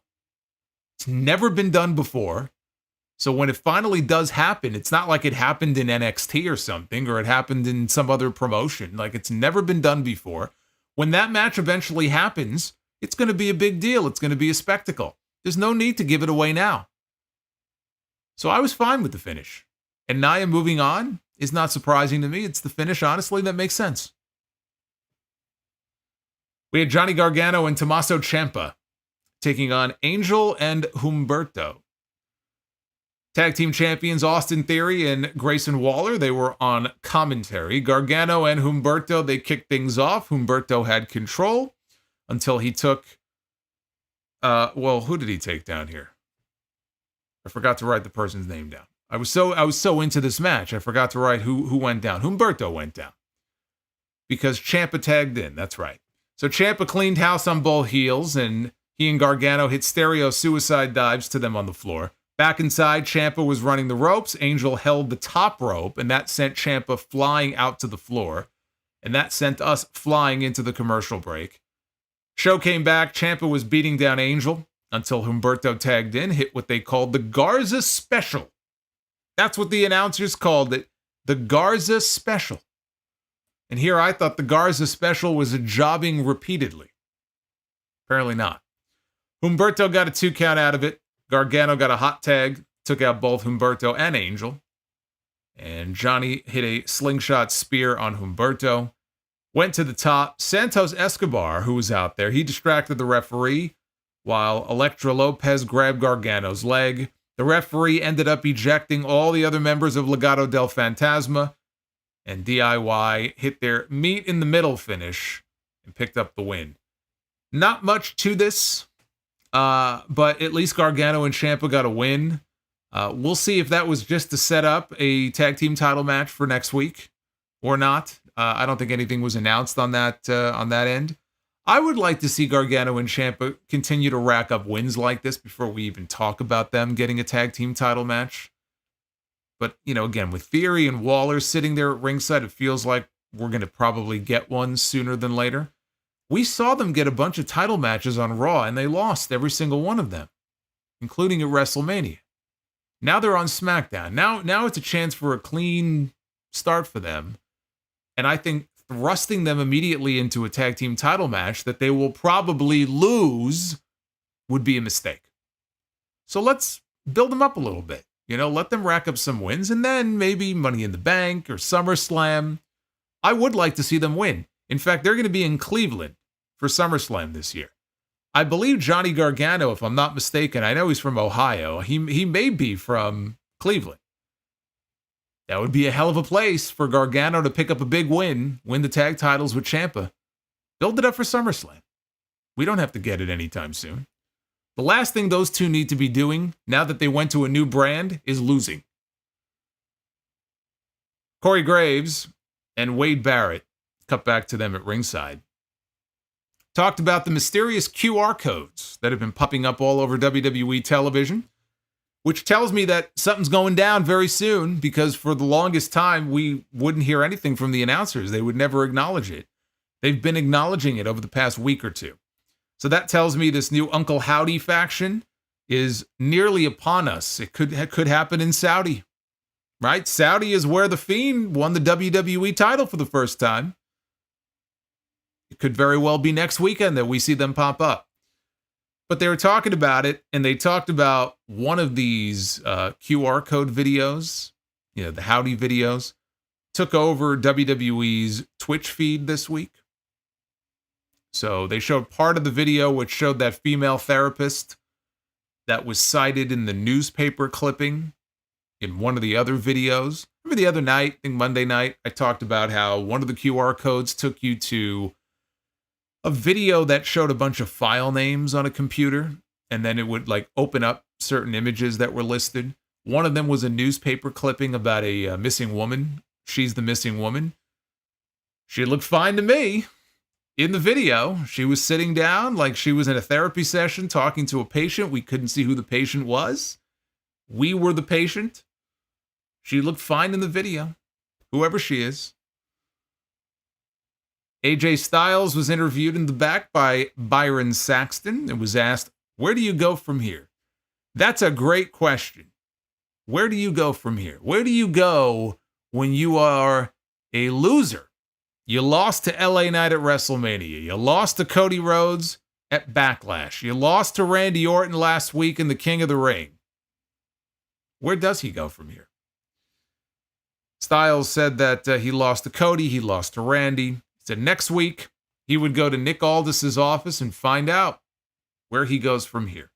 It's never been done before. So when it finally does happen, it's not like it happened in NXT or something, or it happened in some other promotion. Like, it's never been done before. When that match eventually happens, it's going to be a big deal. It's going to be a spectacle. There's no need to give it away now. So I was fine with the finish. And Nia moving on is not surprising to me. It's the finish, honestly, that makes sense. We had Johnny Gargano and Tommaso Ciampa taking on Angel and Humberto. Tag team champions Austin Theory and Grayson Waller, they were on commentary. Gargano and Humberto, they kicked things off. Humberto had control until he took, who did he take down here? I forgot to write the person's name down. I was so into this match, I forgot to write who went down. Humberto went down. Because Ciampa tagged in, that's right. So Ciampa cleaned house on both heels, and he and Gargano hit stereo suicide dives to them on the floor. Back inside, Ciampa was running the ropes. Angel held the top rope, and that sent Ciampa flying out to the floor. And that sent us flying into the commercial break. Show came back. Ciampa was beating down Angel until Humberto tagged in, hit what they called the Garza Special. That's what the announcers called it, the Garza Special. And here I thought the Garza special was jobbing repeatedly. Apparently not. Humberto got a 2 count out of it. Gargano got a hot tag, took out both Humberto and Angel. And Johnny hit a slingshot spear on Humberto. Went to the top. Santos Escobar, who was out there, he distracted the referee while Elektra Lopez grabbed Gargano's leg. The referee ended up ejecting all the other members of Legato Del Fantasma, and DIY hit their meet in the middle finish and picked up the win. Not much to this, but at least Gargano and Ciampa got a win. We'll see if that was just to set up a tag team title match for next week or not. I don't think anything was announced on that end. I would like to see Gargano and Ciampa continue to rack up wins like this before we even talk about them getting a tag team title match. But, again, with Theory and Waller sitting there at ringside, it feels like we're going to probably get one sooner than later. We saw them get a bunch of title matches on Raw, and they lost every single one of them, including at WrestleMania. Now they're on SmackDown. Now it's a chance for a clean start for them. And I think thrusting them immediately into a tag team title match that they will probably lose would be a mistake. So let's build them up a little bit. Let them rack up some wins, and then maybe Money in the Bank or SummerSlam. I would like to see them win. In fact, they're going to be in Cleveland for SummerSlam this year. I believe Johnny Gargano, if I'm not mistaken, I know he's from Ohio. He may be from Cleveland. That would be a hell of a place for Gargano to pick up a big win the tag titles with Ciampa. Build it up for SummerSlam. We don't have to get it anytime soon. The last thing those two need to be doing, now that they went to a new brand, is losing. Corey Graves and Wade Barrett, cut back to them at ringside, talked about the mysterious QR codes that have been popping up all over WWE television, which tells me that something's going down very soon, because for the longest time, we wouldn't hear anything from the announcers. They would never acknowledge it. They've been acknowledging it over the past week or two. So that tells me this new Uncle Howdy faction is nearly upon us. It could happen in Saudi, right? Saudi is where The Fiend won the WWE title for the first time. It could very well be next weekend that we see them pop up. But they were talking about it, and they talked about one of these QR code videos, the Howdy videos, took over WWE's Twitch feed this week. So they showed part of the video, which showed that female therapist that was cited in the newspaper clipping in one of the other videos. Remember the other night, I think Monday night, I talked about how one of the QR codes took you to a video that showed a bunch of file names on a computer, and then it would open up certain images that were listed. One of them was a newspaper clipping about a missing woman. She's the missing woman. She looked fine to me. In the video, she was sitting down like she was in a therapy session talking to a patient. We couldn't see who the patient was. We were the patient. She looked fine in the video, whoever she is. AJ Styles was interviewed in the back by Byron Saxton and was asked, "Where do you go from here?" That's a great question. Where do you go from here? Where do you go when you are a loser? You lost to LA Knight at WrestleMania. You lost to Cody Rhodes at Backlash. You lost to Randy Orton last week in the King of the Ring. Where does he go from here? Styles said that he lost to Cody. He lost to Randy. He said next week he would go to Nick Aldis's office and find out where he goes from here.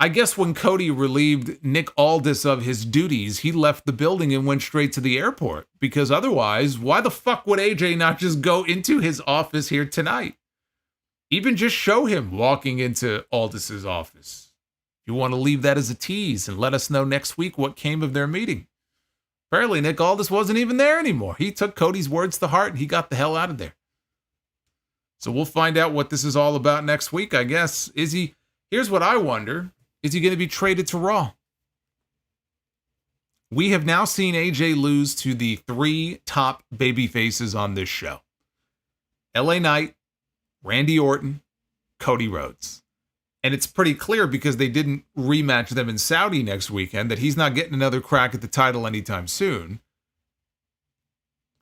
I guess when Cody relieved Nick Aldis of his duties, he left the building and went straight to the airport. Because otherwise, why the fuck would AJ not just go into his office here tonight? Even just show him walking into Aldis's office. You want to leave that as a tease and let us know next week what came of their meeting. Apparently, Nick Aldis wasn't even there anymore. He took Cody's words to heart and he got the hell out of there. So we'll find out what this is all about next week, I guess. Here's what I wonder. Is he going to be traded to Raw? We have now seen AJ lose to the 3 top baby faces on this show. LA Knight, Randy Orton, Cody Rhodes. And it's pretty clear because they didn't rematch them in Saudi next weekend that he's not getting another crack at the title anytime soon.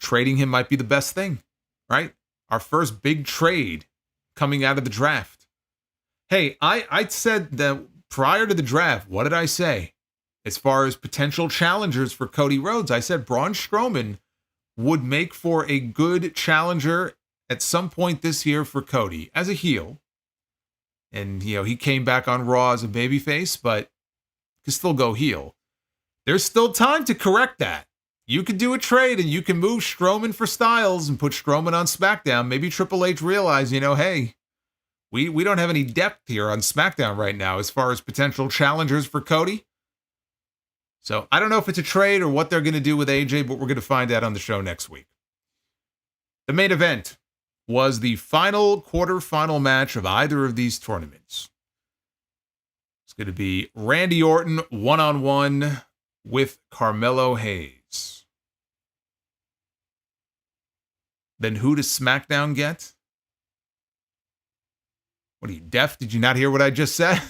trading him might be the best thing, right? Our first big trade coming out of the draft. Hey, I said that prior to the draft, what did I say? As far as potential challengers for Cody Rhodes, I said Braun Strowman would make for a good challenger at some point this year for Cody as a heel. And, he came back on Raw as a babyface, but could still go heel. There's still time to correct that. You could do a trade and you can move Strowman for Styles and put Strowman on SmackDown. Maybe Triple H realize, hey, we don't have any depth here on SmackDown right now as far as potential challengers for Cody. So I don't know if it's a trade or what they're going to do with AJ, but we're going to find out on the show next week. The main event was the final quarterfinal match of either of these tournaments. It's going to be Randy Orton one-on-one with Carmelo Hayes. Then who does SmackDown get? What are you, deaf? Did you not hear what I just said?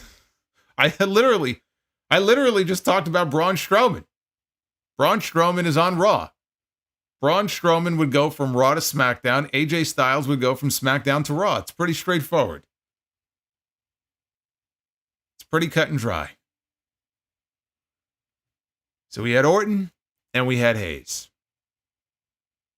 I literally just talked about Braun Strowman. Braun Strowman is on Raw. Braun Strowman would go from Raw to SmackDown. AJ Styles would go from SmackDown to Raw. It's pretty straightforward. It's pretty cut and dry. So we had Orton and we had Hayes.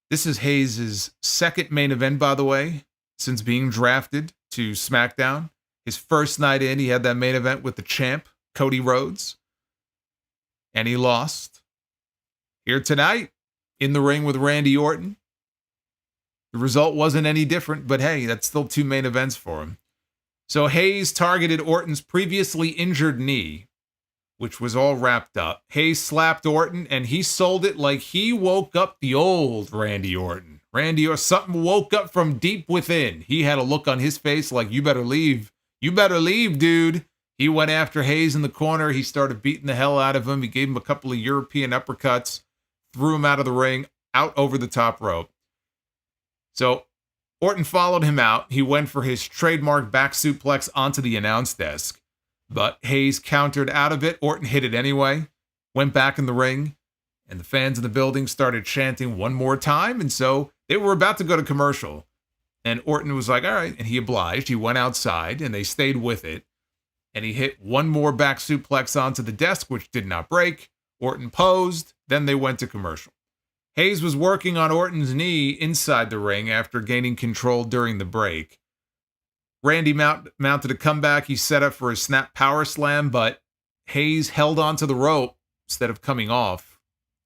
This is Hayes' second main event, by the way, since being drafted to SmackDown. His first night in, he had that main event with the champ, Cody Rhodes. And he lost. Here tonight, in the ring with Randy Orton. The result wasn't any different, but hey, that's still two main events for him. So Hayes targeted Orton's previously injured knee, which was all wrapped up. Hayes slapped Orton, and he sold it like he woke up the old Randy Orton. Something woke up from deep within. He had a look on his face like, you better leave. You better leave, dude. He went after Hayes in the corner. He started beating the hell out of him. He gave him a couple of European uppercuts, threw him out of the ring, out over the top rope. So Orton followed him out. He went for his trademark back suplex onto the announce desk, but Hayes countered out of it. Orton hit it anyway, went back in the ring, and the fans in the building started chanting one more time, and so they were about to go to commercial. And Orton was like, all right, and he obliged. He went outside, and they stayed with it, and he hit one more back suplex onto the desk, which did not break. Orton posed, then they went to commercial. Hayes was working on Orton's knee inside the ring after gaining control during the break. Randy mounted a comeback. He set up for a snap power slam, but Hayes held onto the rope instead of coming off.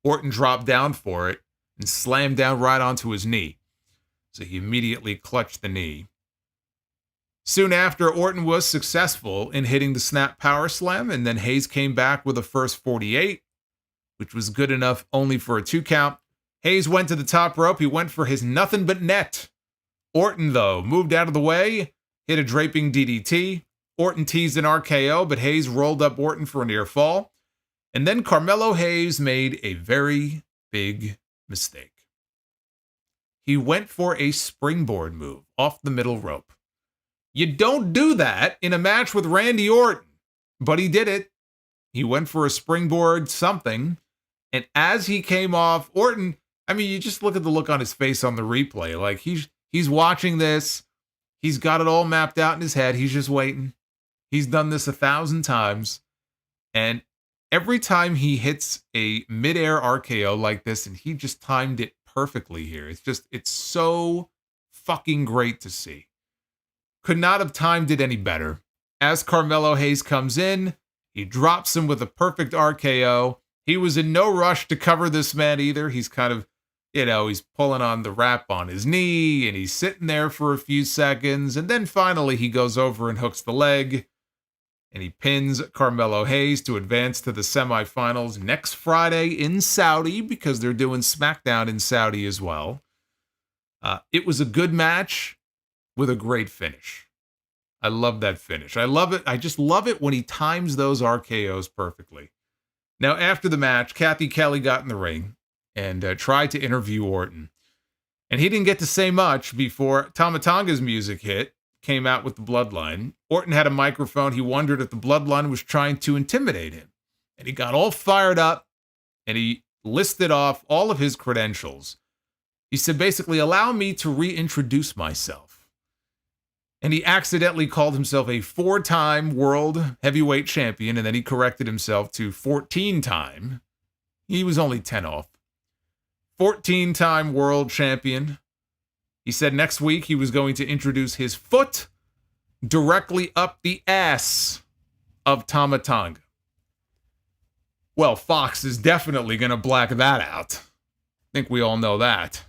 Orton dropped down for it and slammed down right onto his knee. So he immediately clutched the knee. Soon after, Orton was successful in hitting the snap power slam, and then Hayes came back with a first 48, which was good enough only for a 2 count. Hayes went to the top rope. He went for his nothing but net. Orton, though, moved out of the way, hit a draping DDT. Orton teased an RKO, but Hayes rolled up Orton for a near fall. And then Carmelo Hayes made a very big mistake. He went for a springboard move off the middle rope. You don't do that in a match with Randy Orton, but he did it. He went for a springboard something, and as he came off, Orton, you just look at the look on his face on the replay. Like, he's watching this. He's got it all mapped out in his head. He's just waiting. He's done this 1,000 times, and every time he hits a midair RKO like this, and he just timed it perfectly here. It's so fucking great to see. Could not have timed it any better. As Carmelo Hayes comes in, he drops him with a perfect RKO. He was in no rush to cover this man either. He's kind of, he's pulling on the wrap on his knee, and he's sitting there for a few seconds, and then finally he goes over and hooks the leg, and he pins Carmelo Hayes to advance to the semifinals next Friday in Saudi, because they're doing SmackDown in Saudi as well. It was a good match with a great finish. I love that finish. I love it. I just love it when he times those RKOs perfectly. Now, after the match, Kathy Kelly got in the ring and tried to interview Orton. And he didn't get to say much before Tama Tonga's music came out with the Bloodline. Orton had a microphone. He wondered if the Bloodline was trying to intimidate him. And he got all fired up, and he listed off all of his credentials. He said, basically, allow me to reintroduce myself. And he accidentally called himself a 4-time world heavyweight champion, and then he corrected himself to 14-time. He was only 10 off. 14-time world champion. He said next week he was going to introduce his foot directly up the ass of Tama Tonga. Well, Fox is definitely going to black that out. I think we all know that.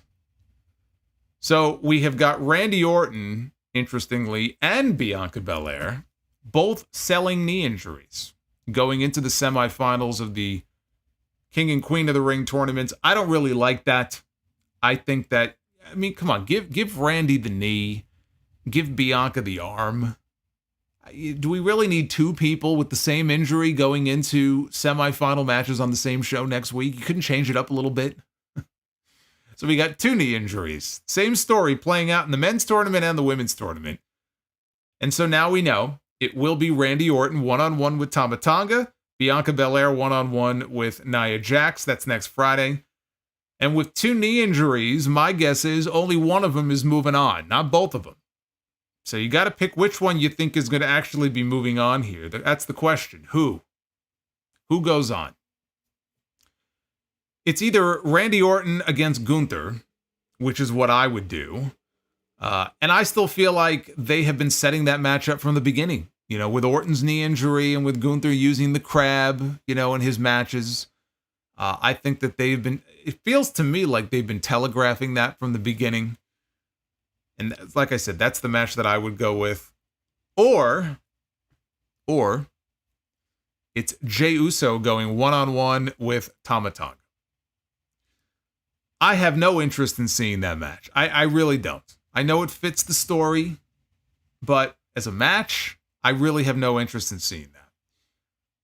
So we have got Randy Orton, interestingly, and Bianca Belair, both selling knee injuries going into the semifinals of the King and Queen of the Ring tournaments. I don't really like that. I think that, I mean, come on, give Randy the knee, give Bianca the arm. Do we really need 2 people with the same injury going into semifinal matches on the same show next week? You couldn't change it up a little bit? So we got 2 knee injuries. Same story playing out in the men's tournament and the women's tournament. And so now we know it will be Randy Orton one-on-one with Tama Tonga, Bianca Belair one-on-one with Nia Jax. That's next Friday. And with 2 knee injuries, my guess is only one of them is moving on, not both of them. So you got to pick which one you think is going to actually be moving on here. That's the question. Who? Who goes on? It's either Randy Orton against Gunther, which is what I would do. And I still feel like they have been setting that match up from the beginning. You know, with Orton's knee injury and with Gunther using the crab, you know, in his matches. I think that it feels to me like they've been telegraphing that from the beginning. And like I said, that's the match that I would go with. Or it's Jey Uso going one-on-one with Tama Tonga. I have no interest in seeing that match. I really don't. I know it fits the story, but as a match, I really have no interest in seeing that.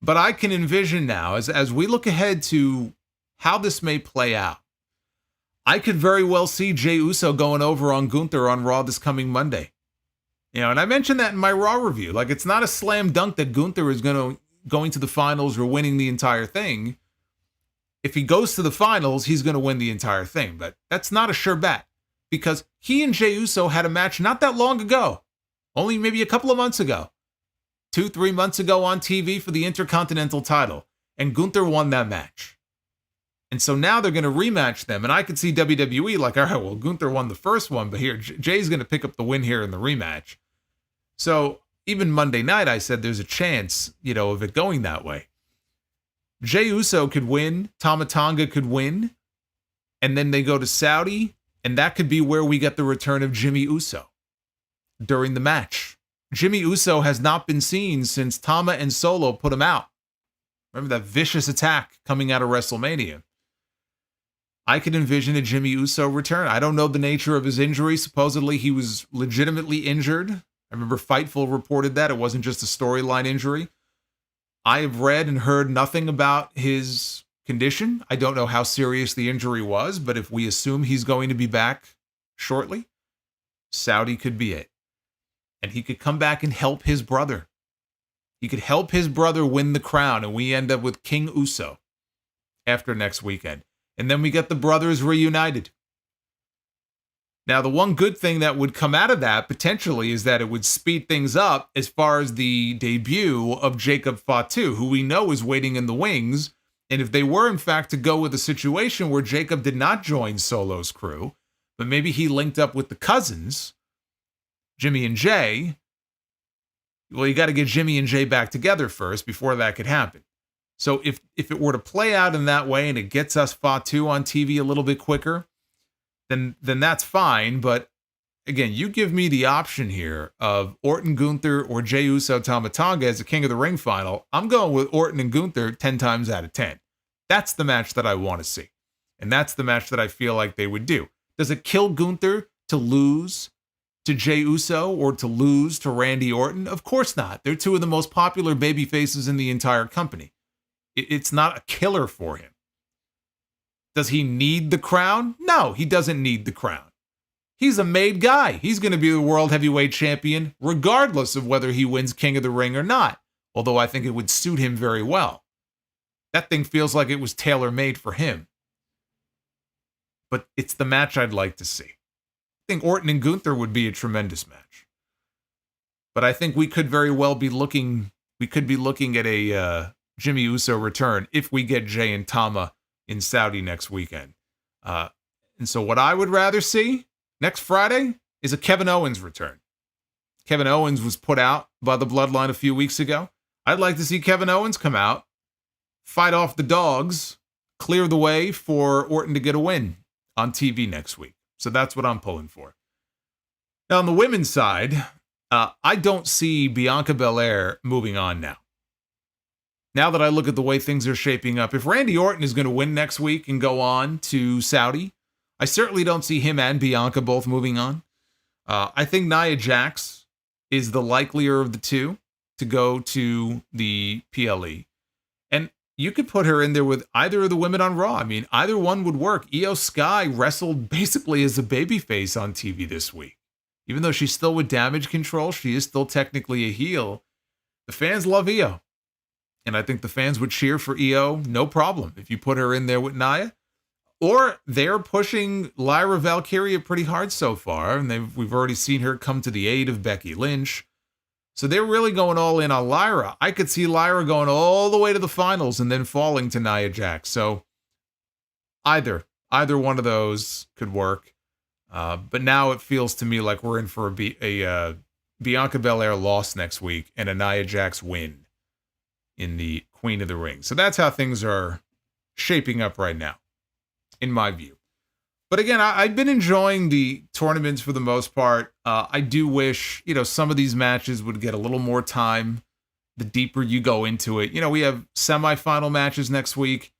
But I can envision now, as we look ahead to how this may play out, I could very well see Jey Uso going over on Gunther on Raw this coming Monday. You know, and I mentioned that in my Raw review. Like, it's not a slam dunk that Gunther is going to the finals or winning the entire thing. If he goes to the finals, he's going to win the entire thing. But that's not a sure bet, because he and Jey Uso had a match not that long ago, only maybe a couple of months ago, 2-3 months ago on TV for the Intercontinental title, and Gunther won that match. And so now they're going to rematch them, and I could see WWE like, all right, well, Gunther won the first one, but here, Jay's going to pick up the win here in the rematch. So even Monday night, I said there's a chance, you know, of it going that way. Jey Uso could win, Tama Tonga could win, and then they go to Saudi, and that could be where we get the return of Jimmy Uso during the match. Jimmy Uso has not been seen since Tama and Solo put him out. Remember that vicious attack coming out of WrestleMania? I could envision a Jimmy Uso return. I don't know the nature of his injury. Supposedly he was legitimately injured. I remember Fightful reported that. It wasn't just a storyline injury. I have read and heard nothing about his condition. I don't know how serious the injury was, but if we assume he's going to be back shortly, Saudi could be it. And he could come back and help his brother. He could help his brother win the crown, and we end up with King Uso after next weekend. And then we get the brothers reunited. Now, the one good thing that would come out of that, potentially, is that it would speed things up as far as the debut of Jacob Fatu, who we know is waiting in the wings. And if they were, in fact, to go with a situation where Jacob did not join Solo's crew, but maybe he linked up with the cousins, Jimmy and Jay, well, you got to get Jimmy and Jay back together first before that could happen. So if it were to play out in that way and it gets us Fatu on TV a little bit quicker, then that's fine. But again, you give me the option here of Orton Gunther or Jey Uso Tama Tonga as a King of the Ring final. I'm going with Orton and Gunther 10 times out of 10. That's the match that I want to see. And that's the match that I feel like they would do. Does it kill Gunther to lose to Jey Uso or to lose to Randy Orton? Of course not. They're two of the most popular baby faces in the entire company. It's not a killer for him. Does he need the crown? No, he doesn't need the crown. He's a made guy. He's going to be the world heavyweight champion regardless of whether he wins King of the Ring or not, although I think it would suit him very well. That thing feels like it was tailor-made for him. but it's the match I'd like to see. I think Orton and Gunther would be a tremendous match. But I think we could very well be looking at a Jimmy Uso return if we get Jay and Tama in Saudi next weekend. And so what I would rather see next Friday is a Kevin Owens return. Kevin Owens was put out by the Bloodline a few weeks ago. I'd like to see Kevin Owens come out, fight off the dogs, clear the way for Orton to get a win on TV next week. So that's what I'm pulling for. Now, on the women's side, I don't see Bianca Belair moving on now. Now that I look at the way things are shaping up, if Randy Orton is going to win next week and go on to Saudi, I certainly don't see him and Bianca both moving on. I think Nia Jax is the likelier of the two to go to the PLE. And you could put her in there with either of the women on Raw. I mean, either one would work. Io Sky wrestled basically as a babyface on TV this week. Even though she's still with Damage Control, she is still technically a heel. The fans love Io. And I think the fans would cheer for Io, no problem, if you put her in there with Nia. Or they're pushing Lyra Valkyria pretty hard so far, and we've already seen her come to the aid of Becky Lynch. So they're really going all in on Lyra. I could see Lyra going all the way to the finals and then falling to Nia Jax. So either one of those could work. But now it feels to me like we're in for a Bianca Belair loss next week and a Nia Jax win in the Queen of the Ring. So that's how things are shaping up right now, in my view. But again, I've been enjoying the tournaments for the most part. I do wish, some of these matches would get a little more time the deeper you go into it. We have semifinal matches next week.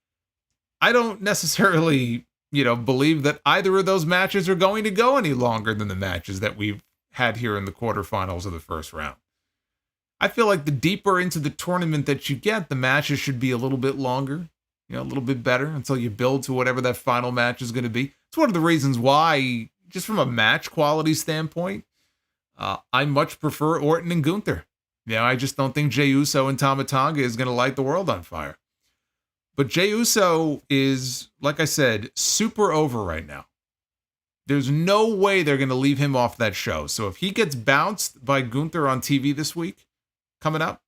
I don't necessarily, believe that either of those matches are going to go any longer than the matches that we've had here in the quarterfinals of the first round. I feel like the deeper into the tournament that you get, the matches should be a little bit longer. A little bit better until you build to whatever that final match is going to be. It's one of the reasons why, just from a match quality standpoint, I much prefer Orton and Gunther. I just don't think Jey Uso and Tama Tonga is going to light the world on fire. But Jey Uso is, like I said, super over right now. There's no way they're going to leave him off that show. So if he gets bounced by Gunther on TV this week, coming up,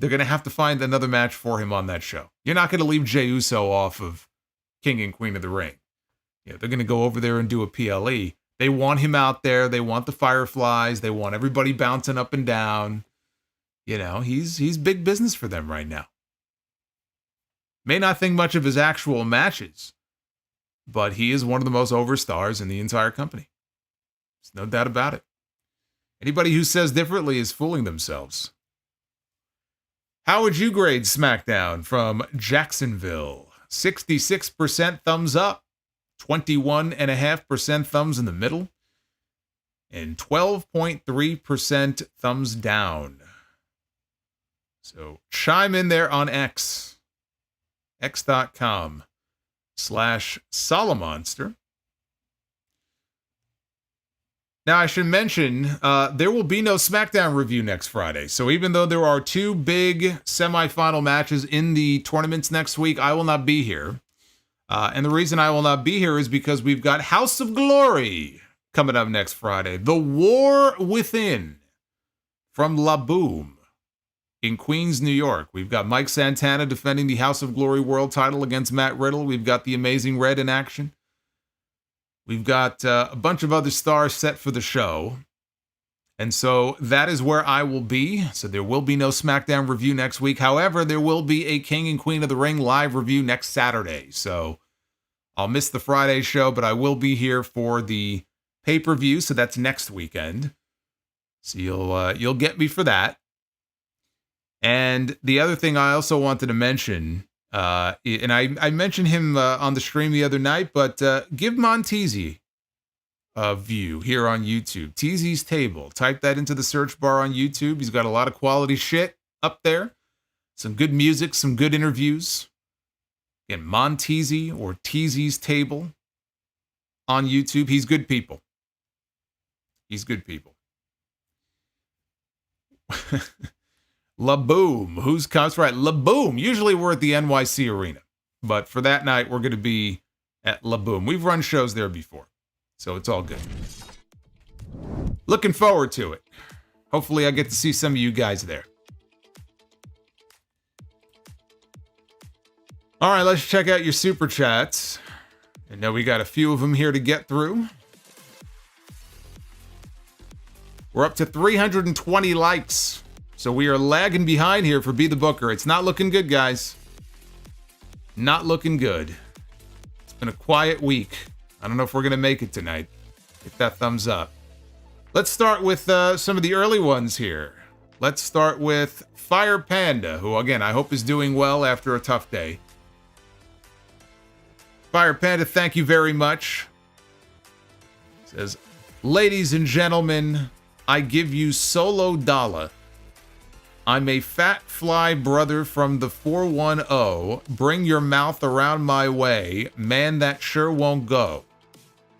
they're going to have to find another match for him on that show. You're not going to leave Jey Uso off of King and Queen of the Ring. They're going to go over there and do a PLE. They want him out there. They want the Fireflies. They want everybody bouncing up and down. He's big business for them right now. May not think much of his actual matches, but he is one of the most over stars in the entire company. There's no doubt about it. Anybody who says differently is fooling themselves. How would you grade SmackDown from Jacksonville? 66% thumbs up, 21.5% thumbs in the middle, and 12.3% thumbs down. So chime in there on x.com/Solomonster. Now, I should mention, there will be no SmackDown review next Friday. So even though there are two big semifinal matches in the tournaments next week, I will not be here. And the reason I will not be here is because we've got House of Glory coming up next Friday. The War Within from La Boom in Queens, New York. We've got Mike Santana defending the House of Glory World title against Matt Riddle. We've got the Amazing Red in action. We've got a bunch of other stars set for the show. And so that is where I will be. So there will be no SmackDown review next week. However, there will be a King and Queen of the Ring live review next Saturday. So I'll miss the Friday show, but I will be here for the pay-per-view. So that's next weekend. So you'll get me for that. And the other thing I also wanted to mention, and I mentioned him on the stream the other night, but give Montezzi a view here on YouTube. Teasy's Table. Type that into the search bar on YouTube. He's got a lot of quality shit up there. Some good music, some good interviews. Again, Montezzi or Teasy's Table on YouTube. He's good people. He's good people. La Boom. Who's comes right? La Boom. Usually we're at the NYC Arena. But for that night, we're going to be at La Boom. We've run shows there before, so it's all good. Looking forward to it. Hopefully I get to see some of you guys there. All right, let's check out your super chats. I know we got a few of them here to get through. We're up to 320 likes, so we are lagging behind here for Be the Booker. It's not looking good, guys. Not looking good. It's been a quiet week. I don't know if we're going to make it tonight. Hit that thumbs up. Let's start with some of the early ones here. Let's start with Fire Panda, who, again, I hope is doing well after a tough day. Fire Panda, thank you very much. Says, ladies and gentlemen, I give you solo dollar. I'm a fat fly brother from the 410. Bring your mouth around my way. Man, that sure won't go.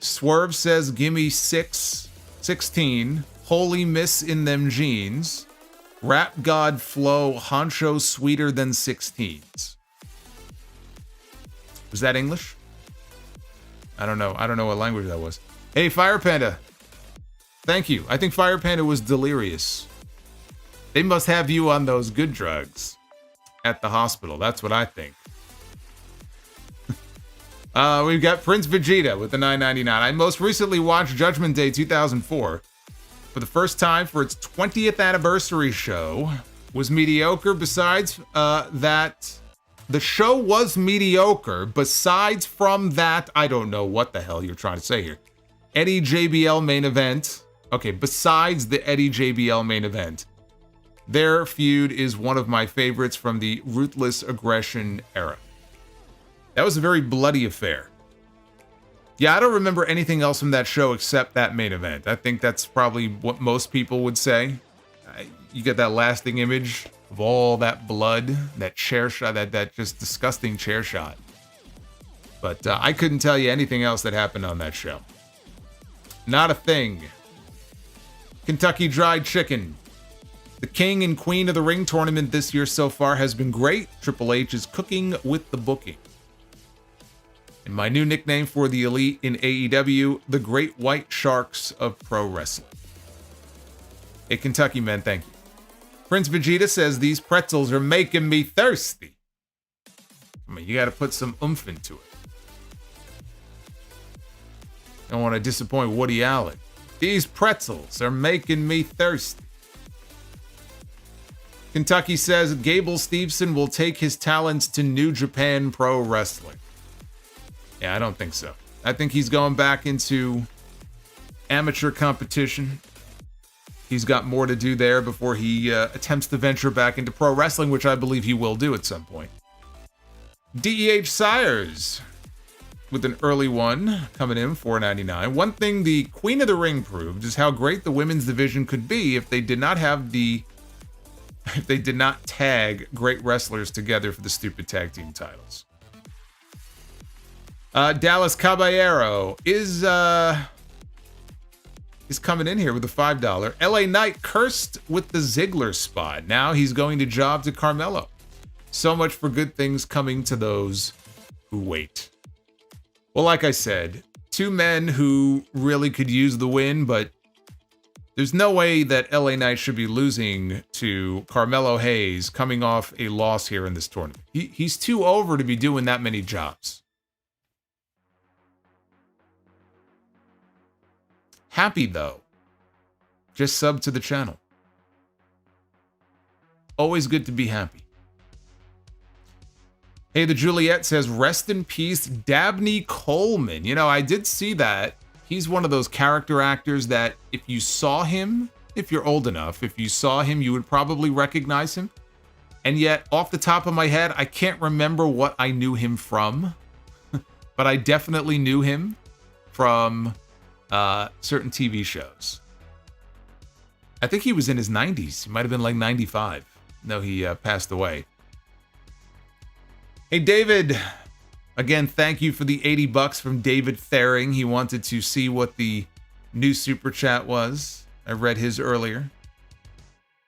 Swerve says, gimme 16. Holy miss in them jeans. Rap God flow, honcho sweeter than 16s. Was that English? I don't know. I don't know what language that was. Hey, Fire Panda. Thank you. I think Fire Panda was delirious. They must have you on those good drugs at the hospital. That's what I think. We've got Prince Vegeta with the $9.99. I most recently watched Judgment Day 2004 for the first time for its 20th anniversary show. Was mediocre. Besides that, the show was mediocre. Besides from that, I don't know what the hell you're trying to say here. Eddie JBL main event. Okay, besides the Eddie JBL main event, their feud is one of my favorites from the Ruthless Aggression era. That was a very bloody affair. Yeah, I don't remember anything else from that show except that main event. I think that's probably what most people would say. You get that lasting image of all that blood, that chair shot, that just disgusting chair shot. But I couldn't tell you anything else that happened on that show. Not a thing. Kentucky Dried Chicken. The King and Queen of the Ring tournament this year so far has been great. Triple H is cooking with the booking. And my new nickname for the Elite in AEW, the Great White Sharks of Pro Wrestling. Hey, Kentucky men, thank you. Prince Vegeta says, these pretzels are making me thirsty. I mean, you got to put some oomph into it. Don't want to disappoint Woody Allen. These pretzels are making me thirsty. Kentucky says Gable Steveson will take his talents to New Japan Pro Wrestling. Yeah, I don't think so. I think he's going back into amateur competition. He's got more to do there before he attempts to venture back into pro wrestling, which I believe he will do at some point. DEH Sires with an early one coming in, $4.99. One thing the Queen of the Ring proved is how great the women's division could be if they did not tag great wrestlers together for the stupid tag team titles. Dallas Caballero is coming in here with a $5. LA Knight cursed with the Ziggler spot. Now he's going to job to Carmelo. So much for good things coming to those who wait. Well, like I said, two men who really could use the win, but there's no way that LA Knight should be losing to Carmelo Hayes coming off a loss here in this tournament. He's too over to be doing that many jobs. Happy, though. Just sub to the channel. Always good to be happy. Hey, the Juliet says, rest in peace, Dabney Coleman. You know, I did see that. He's one of those character actors that if you saw him, if you're old enough, if you saw him, you would probably recognize him. And yet, off the top of my head, I can't remember what I knew him from. But I definitely knew him from certain TV shows. I think he was in his 90s. He might have been like 95. No, he passed away. Hey, David. Again, thank you for the $80 from David Thering. He wanted to see what the new super chat was. I read his earlier.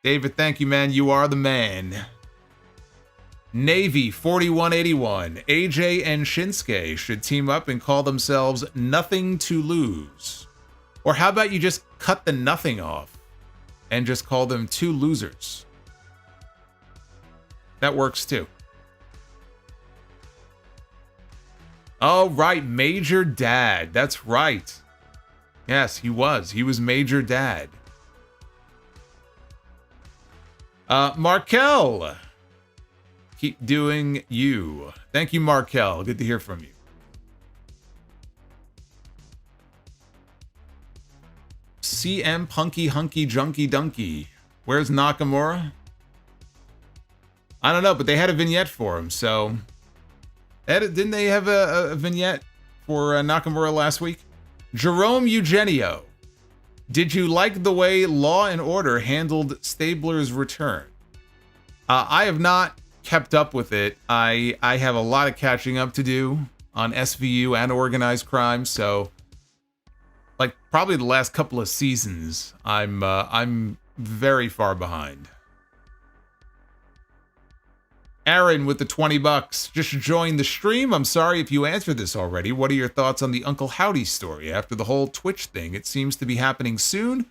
David, thank you, man. You are the man. Navy 4181. AJ and Shinsuke should team up and call themselves Nothing to Lose. Or how about you just cut the nothing off and just call them Two Losers? That works too. Oh, right. Major Dad. That's right. Yes, he was. He was Major Dad. Markel. Keep doing you. Thank you, Markel. Good to hear from you. CM Punky Hunky Junky Dunky. Where's Nakamura? I don't know, but they had a vignette for him, so... Didn't they have a vignette for Nakamura last week? Jerome Eugenio. Did you like the way Law and Order handled Stabler's return? I have not kept up with it. I have a lot of catching up to do on SVU and organized crime, so like probably the last couple of seasons, I'm very far behind. Aaron with the $20. Just joined the stream. I'm sorry if you answered this already. What are your thoughts on the Uncle Howdy story after the whole Twitch thing? It seems to be happening soon.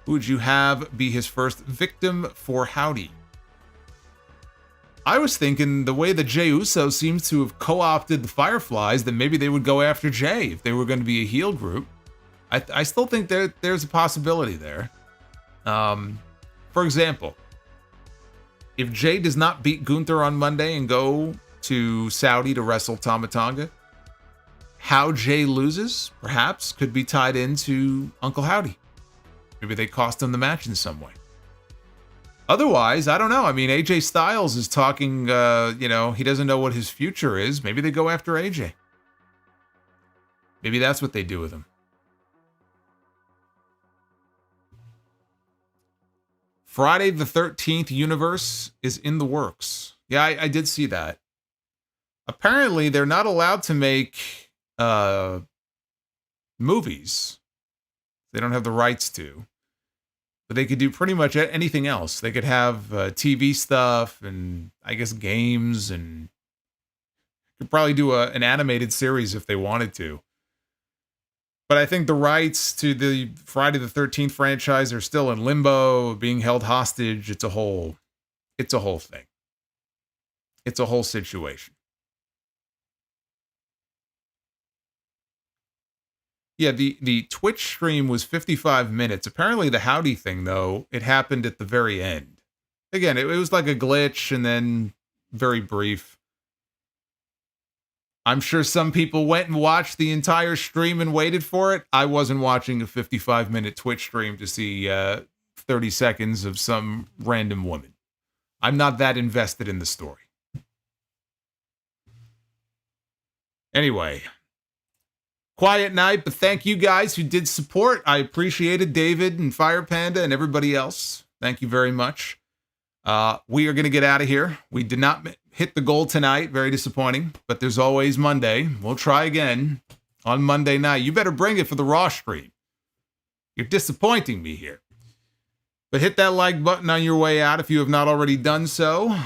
Who would you have be his first victim for Howdy? I was thinking the way that Jey Uso seems to have co-opted the Fireflies, that maybe they would go after Jey if they were going to be a heel group. I still think there's a possibility there. For example, if Jey does not beat Gunther on Monday and go to Saudi to wrestle Tama Tonga, how Jey loses, perhaps, could be tied into Uncle Howdy. Maybe they cost him the match in some way. Otherwise, I don't know. I mean, AJ Styles is talking, he doesn't know what his future is. Maybe they go after AJ. Maybe that's what they do with him. Friday the 13th universe is in the works. Yeah, I did see that. Apparently, they're not allowed to make movies. They don't have the rights to. But they could do pretty much anything else. They could have TV stuff and, I guess, games, and could probably do an animated series if they wanted to. But I think the rights to the Friday the 13th franchise are still in limbo, being held hostage. It's a whole thing. It's a whole situation. Yeah, the Twitch stream was 55 minutes. Apparently the Howdy thing, though, it happened at the very end. Again, it was like a glitch and then very brief. I'm sure some people went and watched the entire stream and waited for it. I wasn't watching a 55-minute Twitch stream to see 30 seconds of some random woman. I'm not that invested in the story. Anyway, quiet night, but thank you guys who did support. I appreciate it, David and Fire Panda and everybody else. Thank you very much. We are going to get out of here. We did not hit the goal tonight. Very disappointing, but there's always Monday. We'll try again on Monday night. You better bring it for the Raw stream. You're disappointing me here. But hit that like button on your way out if you have not already done so.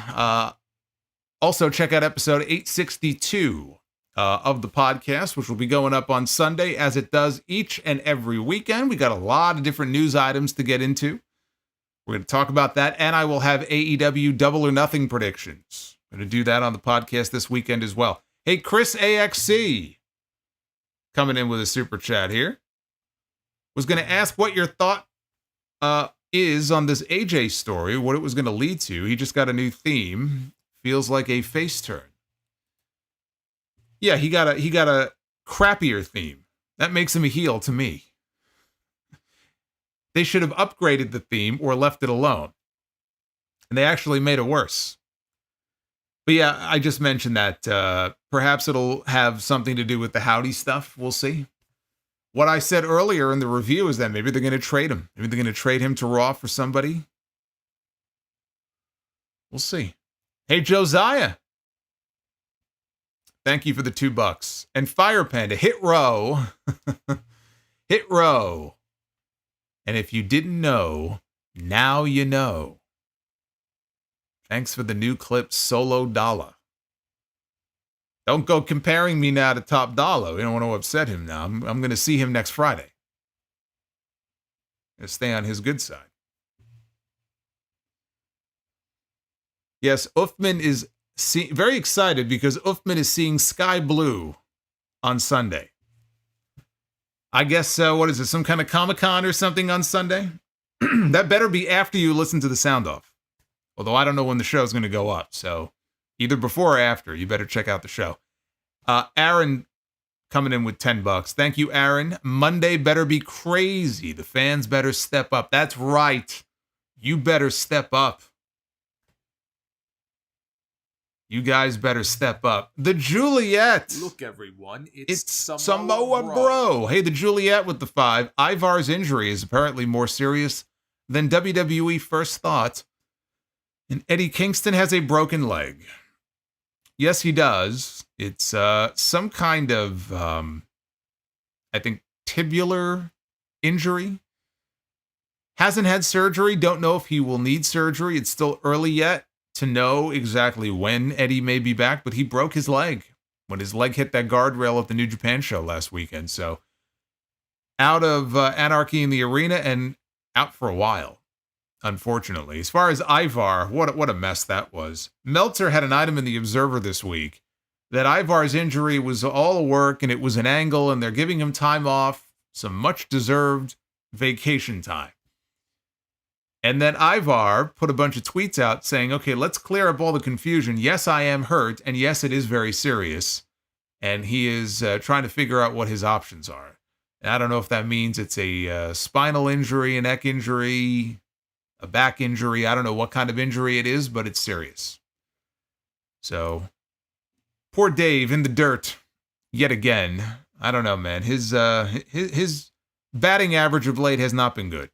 Also, check out episode 862 of the podcast, which will be going up on Sunday, as it does each and every weekend. We got a lot of different news items to get into. We're going to talk about that, and I will have AEW Double or Nothing predictions. I'm going to do that on the podcast this weekend as well. Hey, Chris AXC, coming in with a super chat here. Was going to ask what your thought is on this AJ story, what it was going to lead to. He just got a new theme. Feels like a face turn. Yeah, he got a crappier theme. That makes him a heel to me. They should have upgraded the theme or left it alone. And they actually made it worse. But yeah, I just mentioned that perhaps it'll have something to do with the Howdy stuff. We'll see. What I said earlier in the review is that maybe they're going to trade him. Maybe they're going to trade him to Raw for somebody. We'll see. Hey, Josiah. Thank you for the $2. And Fire Panda, hit row. Hit row. And if you didn't know, now you know. Thanks for the new clip, Solo Dollar. Don't go comparing me now to Top Dollar. We don't want to upset him now. I'm going to see him next Friday. And stay on his good side. Yes, Uthman is very excited because Uthman is seeing Sky Blue on Sunday. I guess, what is it, some kind of Comic-Con or something on Sunday? That better be after you listen to the sound off. Although I don't know when the show's going to go up, so either before or after, you better check out the show. Aaron coming in with $10. Thank you, Aaron. Monday better be crazy. The fans better step up. That's right. You better step up. You guys better step up. The Juliet. Look, everyone. It's Samoa Bro. Hey, the Juliet with the 5. Ivar's injury is apparently more serious than WWE first thought. And Eddie Kingston has a broken leg. Yes, he does. It's some kind of, I think, tibular injury. Hasn't had surgery. Don't know if he will need surgery. It's still early yet to know exactly when Eddie may be back, but he broke his leg when his leg hit that guardrail at the New Japan show last weekend. So out of Anarchy in the Arena and out for a while, unfortunately. As far as Ivar, what a mess that was. Meltzer had an item in the Observer this week that Ivar's injury was all work and it was an angle and they're giving him time off, some much-deserved vacation time. And then Ivar put a bunch of tweets out saying, okay, let's clear up all the confusion. Yes, I am hurt, and yes, it is very serious. And he is trying to figure out what his options are. And I don't know if that means it's a spinal injury, a neck injury, a back injury. I don't know what kind of injury it is, but it's serious. So, poor Dave in the dirt yet again. I don't know, man. His batting average of late has not been good.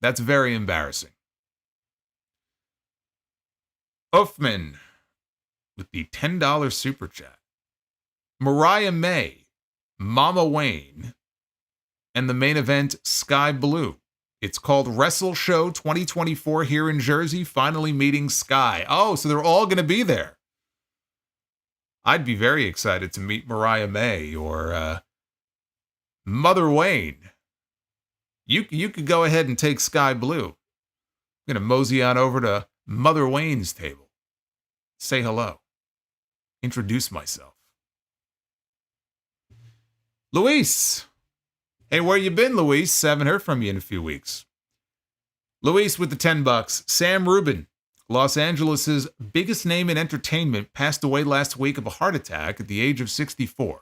That's very embarrassing. Uthman with the $10 super chat. Mariah May, Mama Wayne, and the main event, Sky Blue. It's called Wrestle Show 2024 here in Jersey, finally meeting Sky. Oh, so they're all going to be there. I'd be very excited to meet Mariah May or Mother Wayne. You could go ahead and take Sky Blue. I'm going to mosey on over to Mother Wayne's table. Say hello. Introduce myself. Luis. Hey, where you been, Luis? Haven't heard from you in a few weeks. Luis with the $10. Sam Rubin, Los Angeles' biggest name in entertainment, passed away last week of a heart attack at the age of 64.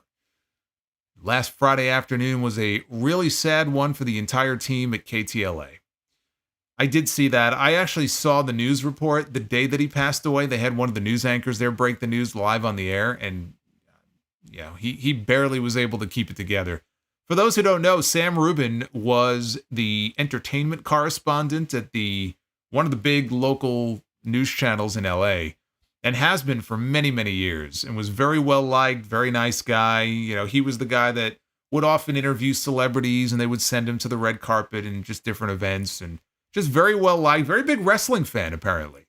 Last Friday afternoon was a really sad one for the entire team at KTLA. I did see that. I actually saw the news report the day that he passed away. They had one of the news anchors there break the news live on the air, and he barely was able to keep it together. For those who don't know, Sam Rubin was the entertainment correspondent at one of the big local news channels in LA. And has been for many, many years, and was very well liked, very nice guy. You know, he was the guy that would often interview celebrities, and they would send him to the red carpet and just different events, and just very well liked, very big wrestling fan, apparently.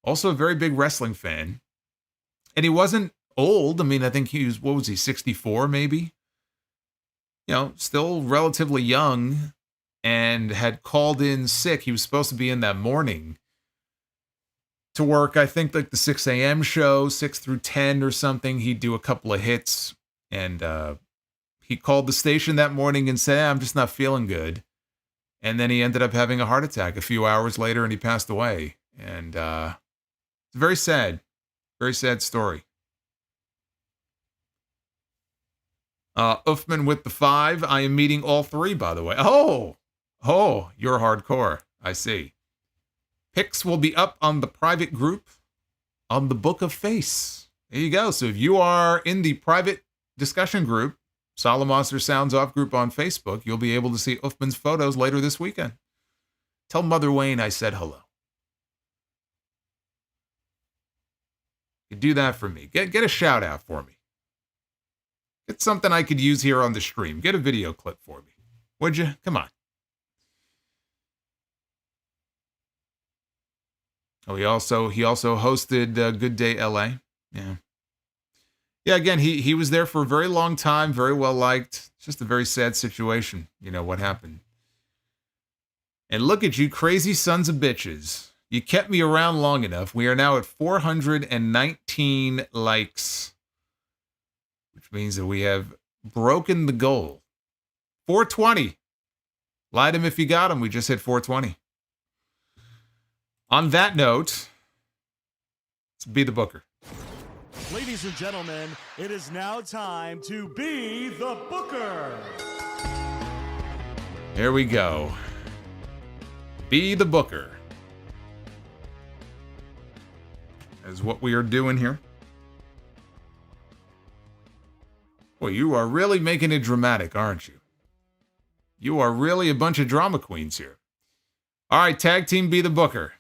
Also a very big wrestling fan. And he wasn't old. I mean, I think he was, 64 maybe? You know, still relatively young, and had called in sick. He was supposed to be in that morning to work, I think, like the 6 a.m. show, 6 through 10 or something. He'd do a couple of hits, and he called the station that morning and said, I'm just not feeling good. And then he ended up having a heart attack a few hours later, and he passed away. And it's very sad story. Uthman with the 5. I am meeting all 3, by the way. Oh, you're hardcore. I see. Pics will be up on the private group on the Book of Face. There you go. So if you are in the private discussion group, Solomonster Sounds Off group on Facebook, you'll be able to see Uthman's photos later this weekend. Tell Mother Wayne I said hello. You do that for me. Get a shout out for me. Get something I could use here on the stream. Get a video clip for me. Would you? Come on. Oh, he also hosted Good Day LA. Yeah. Yeah, again, he was there for a very long time, very well liked. It's just a very sad situation, what happened. And look at you crazy sons of bitches. You kept me around long enough. We are now at 419 likes, which means that we have broken the goal. 420. Lied him if you got him. We just hit 420. On that note, let's be the booker. Ladies and gentlemen, it is now time to be the booker. Here we go. Be the booker. Is what we are doing here. Well, you are really making it dramatic, aren't you? You are really a bunch of drama queens here. All right, tag team be the booker.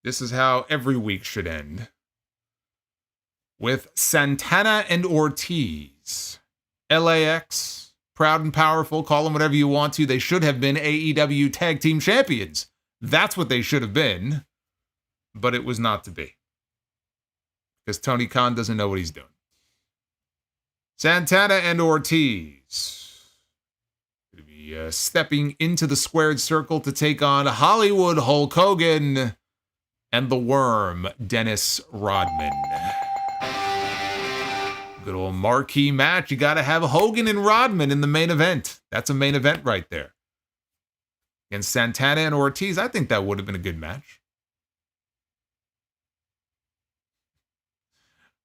This is how every week should end. With Santana and Ortiz. LAX, proud and powerful, call them whatever you want to. They should have been AEW tag team champions. That's what they should have been. But it was not to be. Because Tony Khan doesn't know what he's doing. Santana and Ortiz. Going to be stepping into the squared circle to take on Hollywood Hulk Hogan and the Worm, Dennis Rodman. Good old marquee match. You got to have Hogan and Rodman in the main event. That's a main event right there. And Santana and Ortiz, I think that would have been a good match.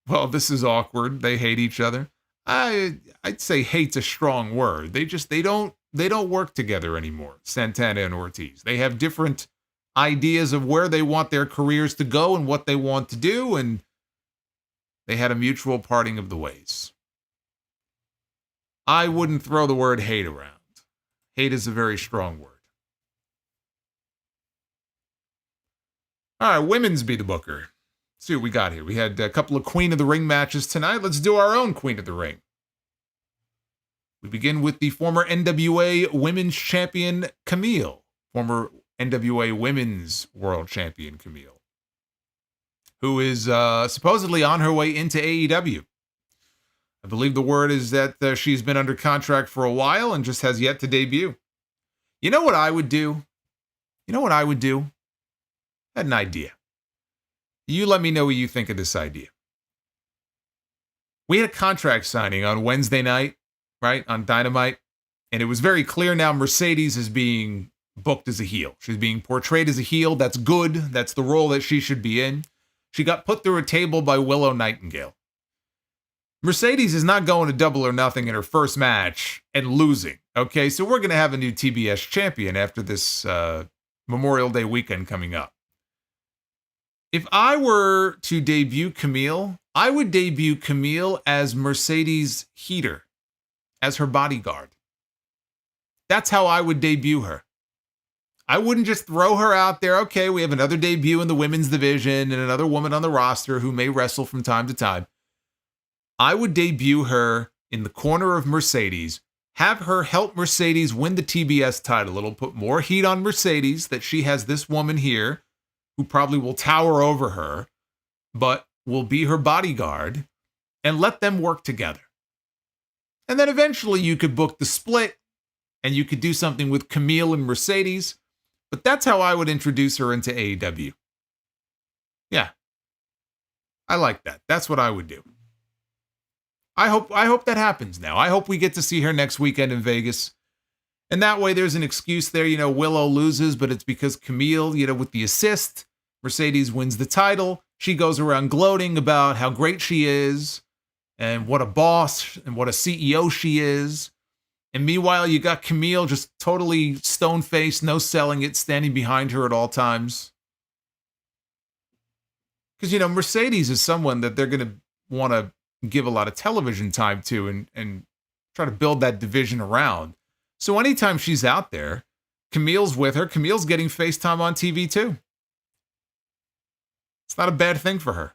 Well, this is awkward. They hate each other. I'd say hate's a strong word. They don't work together anymore, Santana and Ortiz. They have different ideas of where they want their careers to go and what they want to do, and they had a mutual parting of the ways. I wouldn't throw the word hate around. Hate is a very strong word. All right, women's be the booker. Let's see what we got here. We had a couple of Queen of the Ring matches tonight. Let's do our own Queen of the Ring. We begin with the former NWA Women's Champion, Camille. Former NWA Women's World Champion, Camille. Who is supposedly on her way into AEW. I believe the word is that she's been under contract for a while and just has yet to debut. You know what I would do? I had an idea. You let me know what you think of this idea. We had a contract signing on Wednesday night, right, on Dynamite, and it was very clear now Mercedes is being booked as a heel. She's being portrayed as a heel. That's good. That's the role that she should be in. She got put through a table by Willow Nightingale. Mercedes is not going to Double or Nothing in her first match and losing. Okay, so we're going to have a new TBS champion after this Memorial Day weekend coming up. If I were to debut Camille, I would debut Camille as Mercedes' heater, as her bodyguard. That's how I would debut her. I wouldn't just throw her out there. Okay, we have another debut in the women's division and another woman on the roster who may wrestle from time to time. I would debut her in the corner of Mercedes, have her help Mercedes win the TBS title. It'll put more heat on Mercedes that she has this woman here who probably will tower over her, but will be her bodyguard, and let them work together. And then eventually you could book the split and you could do something with Camille and Mercedes. But that's how I would introduce her into AEW. Yeah. I like that. That's what I would do. I hope that happens now. I hope we get to see her next weekend in Vegas. And that way there's an excuse there. Willow loses, but it's because Camille, with the assist, Mercedes wins the title. She goes around gloating about how great she is and what a boss and what a CEO she is. And meanwhile, you got Camille just totally stone-faced, no selling it, standing behind her at all times. Because, Mercedes is someone that they're going to want to give a lot of television time to and try to build that division around. So anytime she's out there, Camille's with her. Camille's getting FaceTime on TV too. It's not a bad thing for her.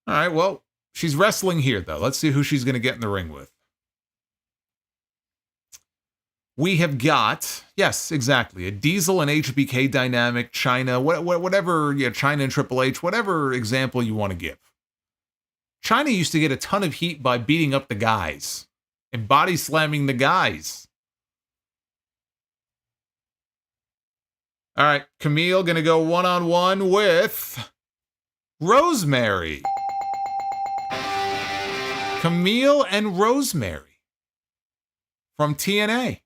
All right, well, she's wrestling here, though. Let's see who she's going to get in the ring with. We have got, yes, exactly, a Diesel and HBK dynamic, China, whatever, yeah, China and Triple H, whatever example you want to give. China used to get a ton of heat by beating up the guys and body slamming the guys. All right, Camille going to go one-on-one with Rosemary. Camille and Rosemary from TNA.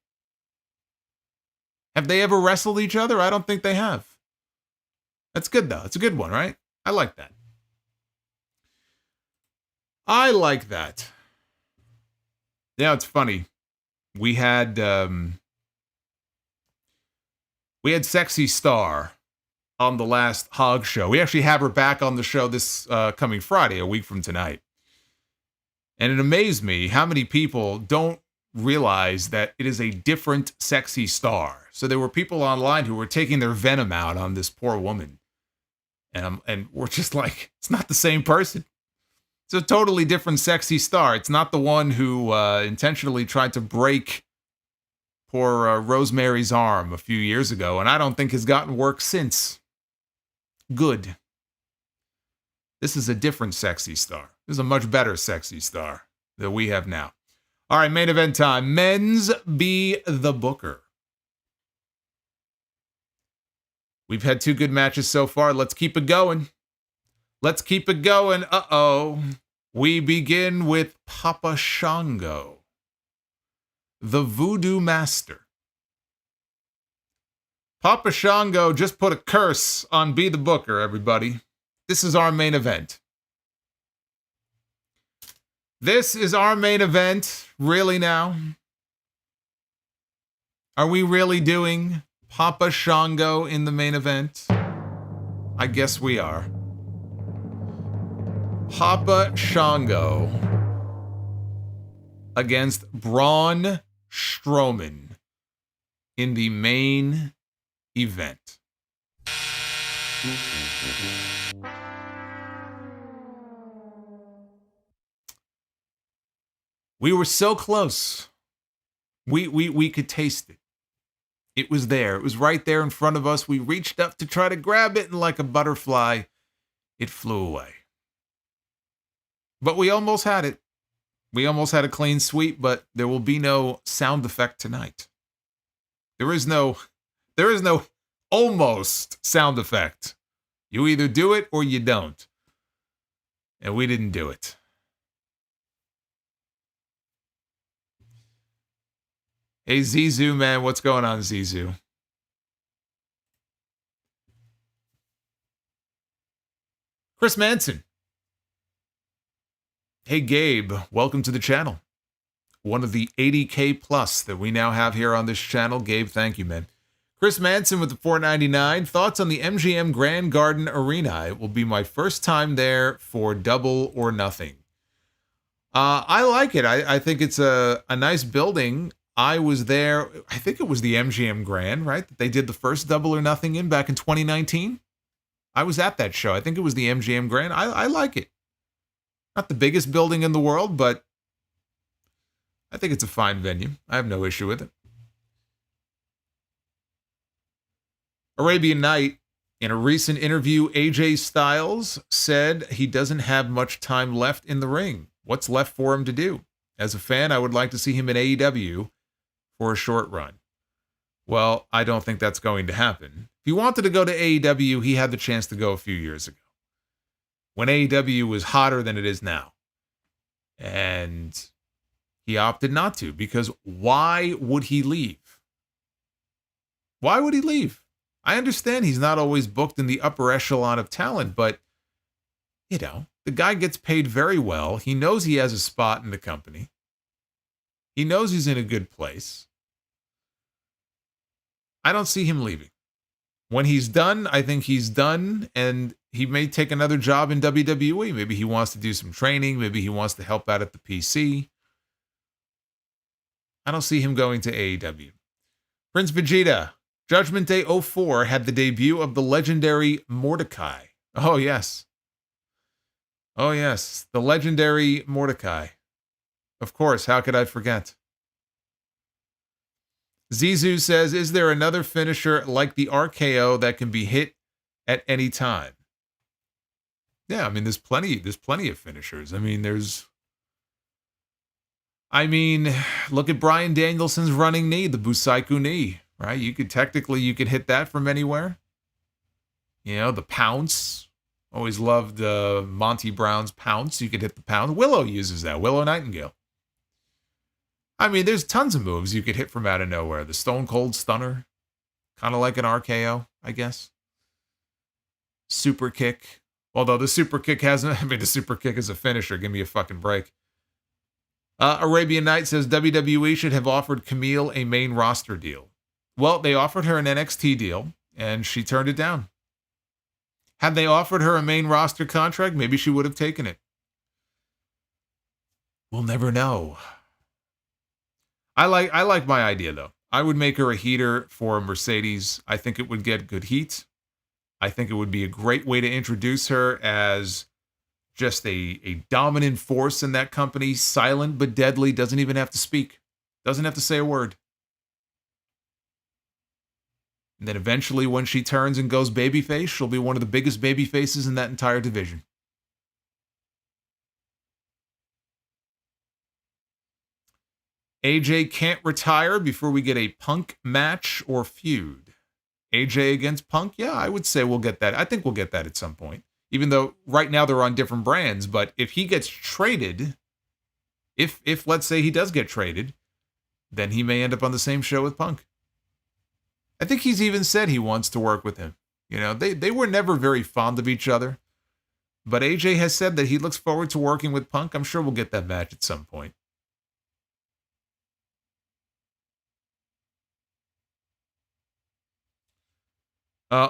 Have they ever wrestled each other? I don't think they have. That's good, though. It's a good one, right? I like that. I like that. Yeah, it's funny. We had Sexy Star on the last Hog show. We actually have her back on the show this coming Friday, a week from tonight. And it amazed me how many people don't realize that it is a different Sexy Star. So there were people online who were taking their venom out on this poor woman. And we're just like, it's not the same person. It's a totally different Sexy Star. It's not the one who intentionally tried to break poor Rosemary's arm a few years ago, and I don't think has gotten work since. Good. This is a different Sexy Star. This is a much better Sexy Star that we have now. All right, main event time. Men's Be the Booker. We've had 2 good matches so far. Let's keep it going. Let's keep it going. Uh-oh. We begin with Papa Shango, the Voodoo Master. Papa Shango just put a curse on Be the Booker, everybody. This is our main event. This is our main event. Really now? Are we really doing Papa Shango in the main event? I guess we are. Papa Shango against Braun Strowman in the main event. We were so close. We could taste it. It was there. It was right there in front of us. We reached up to try to grab it, and like a butterfly, it flew away. But we almost had it. We almost had a clean sweep, but there will be no sound effect tonight. There is no almost sound effect. You either do it or you don't. And we didn't do it. Hey, Zizou, man, what's going on, Zizou? Chris Manson. Hey, Gabe, welcome to the channel. One of the 80K plus that we now have here on this channel. Gabe, thank you, man. Chris Manson with the $4.99. Thoughts on the MGM Grand Garden Arena? It will be my first time there for Double or Nothing. I like it. I think it's a nice building. I was there, I think it was the MGM Grand, right? That they did the first Double or Nothing in back in 2019. I was at that show. I think it was the MGM Grand. I like it. Not the biggest building in the world, but I think it's a fine venue. I have no issue with it. Arabian Night, in a recent interview, AJ Styles said he doesn't have much time left in the ring. What's left for him to do? As a fan, I would like to see him in AEW for a short run. Well, I don't think that's going to happen. If he wanted to go to AEW, he had the chance to go a few years ago, when AEW was hotter than it is now. And he opted not to, because why would he leave? Why would he leave? I understand he's not always booked in the upper echelon of talent, but, you know, the guy gets paid very well. He knows he has a spot in the company. He knows he's in a good place. I don't see him leaving. When he's done, I think he's done, and he may take another job in WWE. Maybe he wants to do some training. Maybe he wants to help out at the PC. I don't see him going to AEW. Prince Vegeta, Judgment Day 04 had the debut of the legendary Mordecai. Oh, yes. Oh, yes. The legendary Mordecai. Of course, how could I forget? Zizou says, is there another finisher like the RKO that can be hit at any time? Yeah, I mean, there's plenty of finishers. I mean, look at Bryan Danielson's running knee, the Busaiku knee, right? You could hit that from anywhere. You know, the pounce. Always loved Monty Brown's pounce. You could hit the pounce. Willow uses that. Willow Nightingale. I mean, there's tons of moves you could hit from out of nowhere. The Stone Cold Stunner. Kind of like an RKO, I guess. Super kick. Although the super kick the super kick is a finisher. Give me a fucking break. Arabian Night says WWE should have offered Camille a main roster deal. Well, they offered her an NXT deal, and she turned it down. Had they offered her a main roster contract, maybe she would have taken it. We'll never know. I like my idea, though. I would make her a heater for Mercedes. I think it would get good heat. I think it would be a great way to introduce her as just a dominant force in that company. Silent but deadly. Doesn't even have to speak. Doesn't have to say a word. And then eventually when she turns and goes babyface, she'll be one of the biggest baby faces in that entire division. AJ can't retire before we get a Punk match or feud. AJ against Punk? Yeah, I would say we'll get that. I think we'll get that at some point. Even though right now they're on different brands, but if he gets traded, if let's say he does get traded, then he may end up on the same show with Punk. I think he's even said he wants to work with him. You know, they were never very fond of each other, but AJ has said that he looks forward to working with Punk. I'm sure we'll get that match at some point.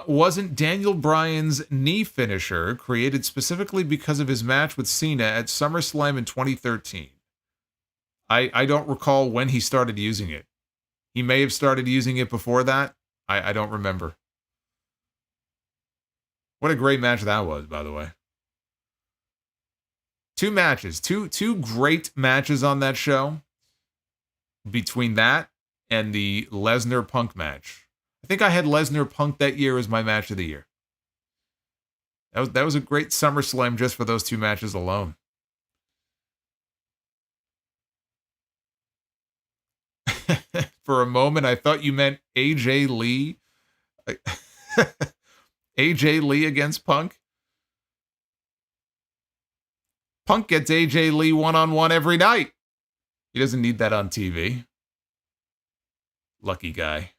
Wasn't Daniel Bryan's knee finisher created specifically because of his match with Cena at SummerSlam in 2013? I don't recall when he started using it. He may have started using it before that. I don't remember. What a great match that was, by the way. Two matches. Two great matches on that show. Between that and the Lesnar-Punk match. I think I had Lesnar-Punk that year as my match of the year. That was a great SummerSlam just for those two matches alone. For a moment, I thought you meant AJ Lee. AJ Lee against Punk. Punk gets AJ Lee one-on-one every night. He doesn't need that on TV. Lucky guy.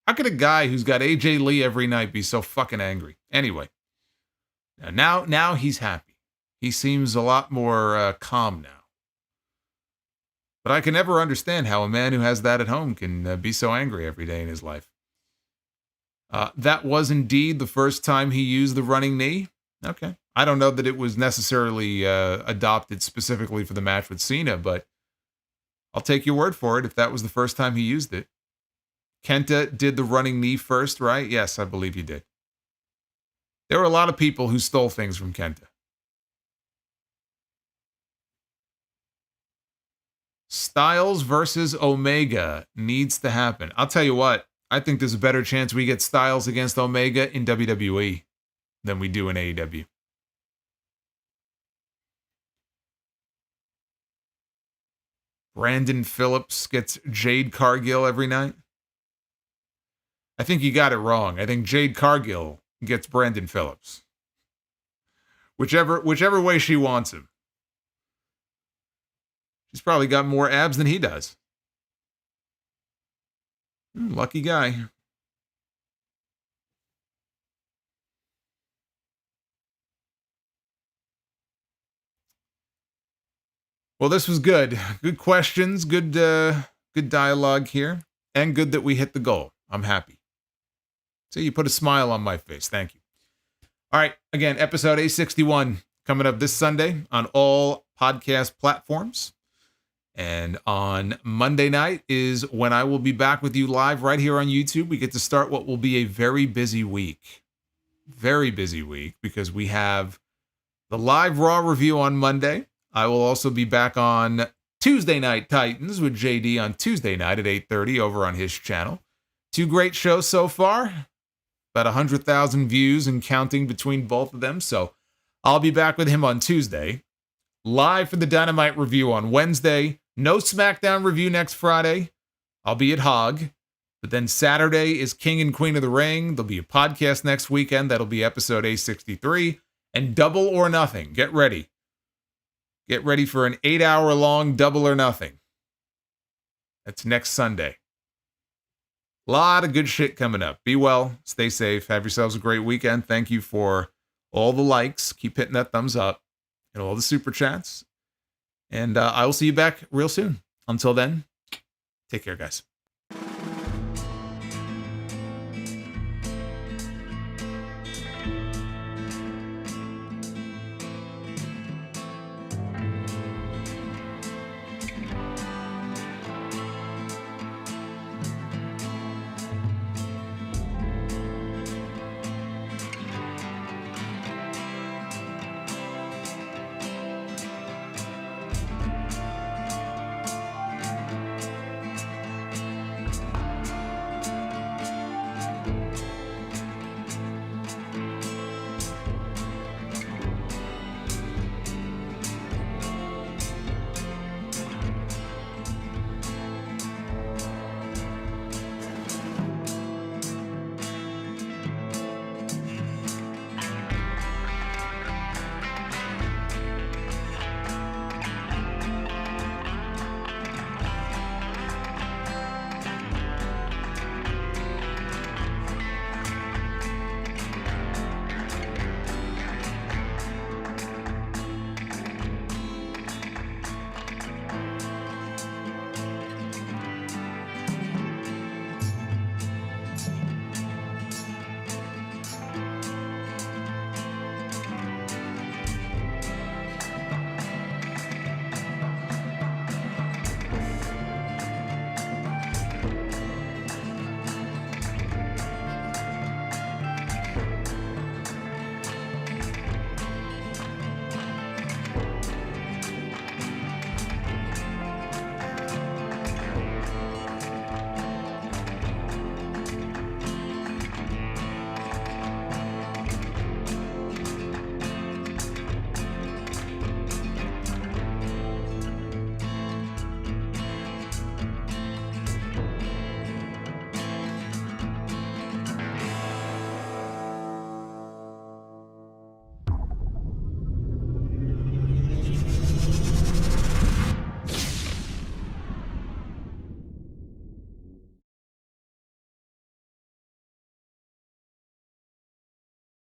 How could a guy who's got AJ Lee every night be so fucking angry? Anyway. Now he's happy. He seems a lot more calm now. But I can never understand how a man who has that at home can be so angry every day in his life. That was indeed the first time he used the running knee. Okay. I don't know that it was necessarily adopted specifically for the match with Cena, but I'll take your word for it if that was the first time he used it. Kenta did the running knee first, right? Yes, I believe he did. There were a lot of people who stole things from Kenta. Styles versus Omega needs to happen. I'll tell you what, I think there's a better chance we get Styles against Omega in WWE than we do in AEW. Brandon Phillips gets Jade Cargill every night. I think you got it wrong. I think Jade Cargill gets Brandon Phillips. Whichever way she wants him. She's probably got more abs than he does. Lucky guy. Well, this was good. Good questions, good dialogue here, and good that we hit the goal. I'm happy. So you put a smile on my face. Thank you. All right. Again, episode 861 coming up this Sunday on all podcast platforms. And on Monday night is when I will be back with you live right here on YouTube. We get to start what will be a very busy week. Very busy week because we have the live Raw review on Monday. I will also be back on Tuesday Night Titans with JD on Tuesday night at 8:30 over on his channel. 2 great shows so far. About 100,000 views and counting between both of them. So I'll be back with him on Tuesday. Live for the Dynamite review on Wednesday. No SmackDown review next Friday. I'll be at Hog. But then Saturday is King and Queen of the Ring. There'll be a podcast next weekend. That'll be episode A63. And Double or Nothing. Get ready. Get ready for an 8-hour-long Double or Nothing. That's next Sunday. A lot of good shit coming up. Be well. Stay safe. Have yourselves a great weekend. Thank you for all the likes. Keep hitting that thumbs up. And all the super chats. And I will see you back real soon. Until then, take care, guys.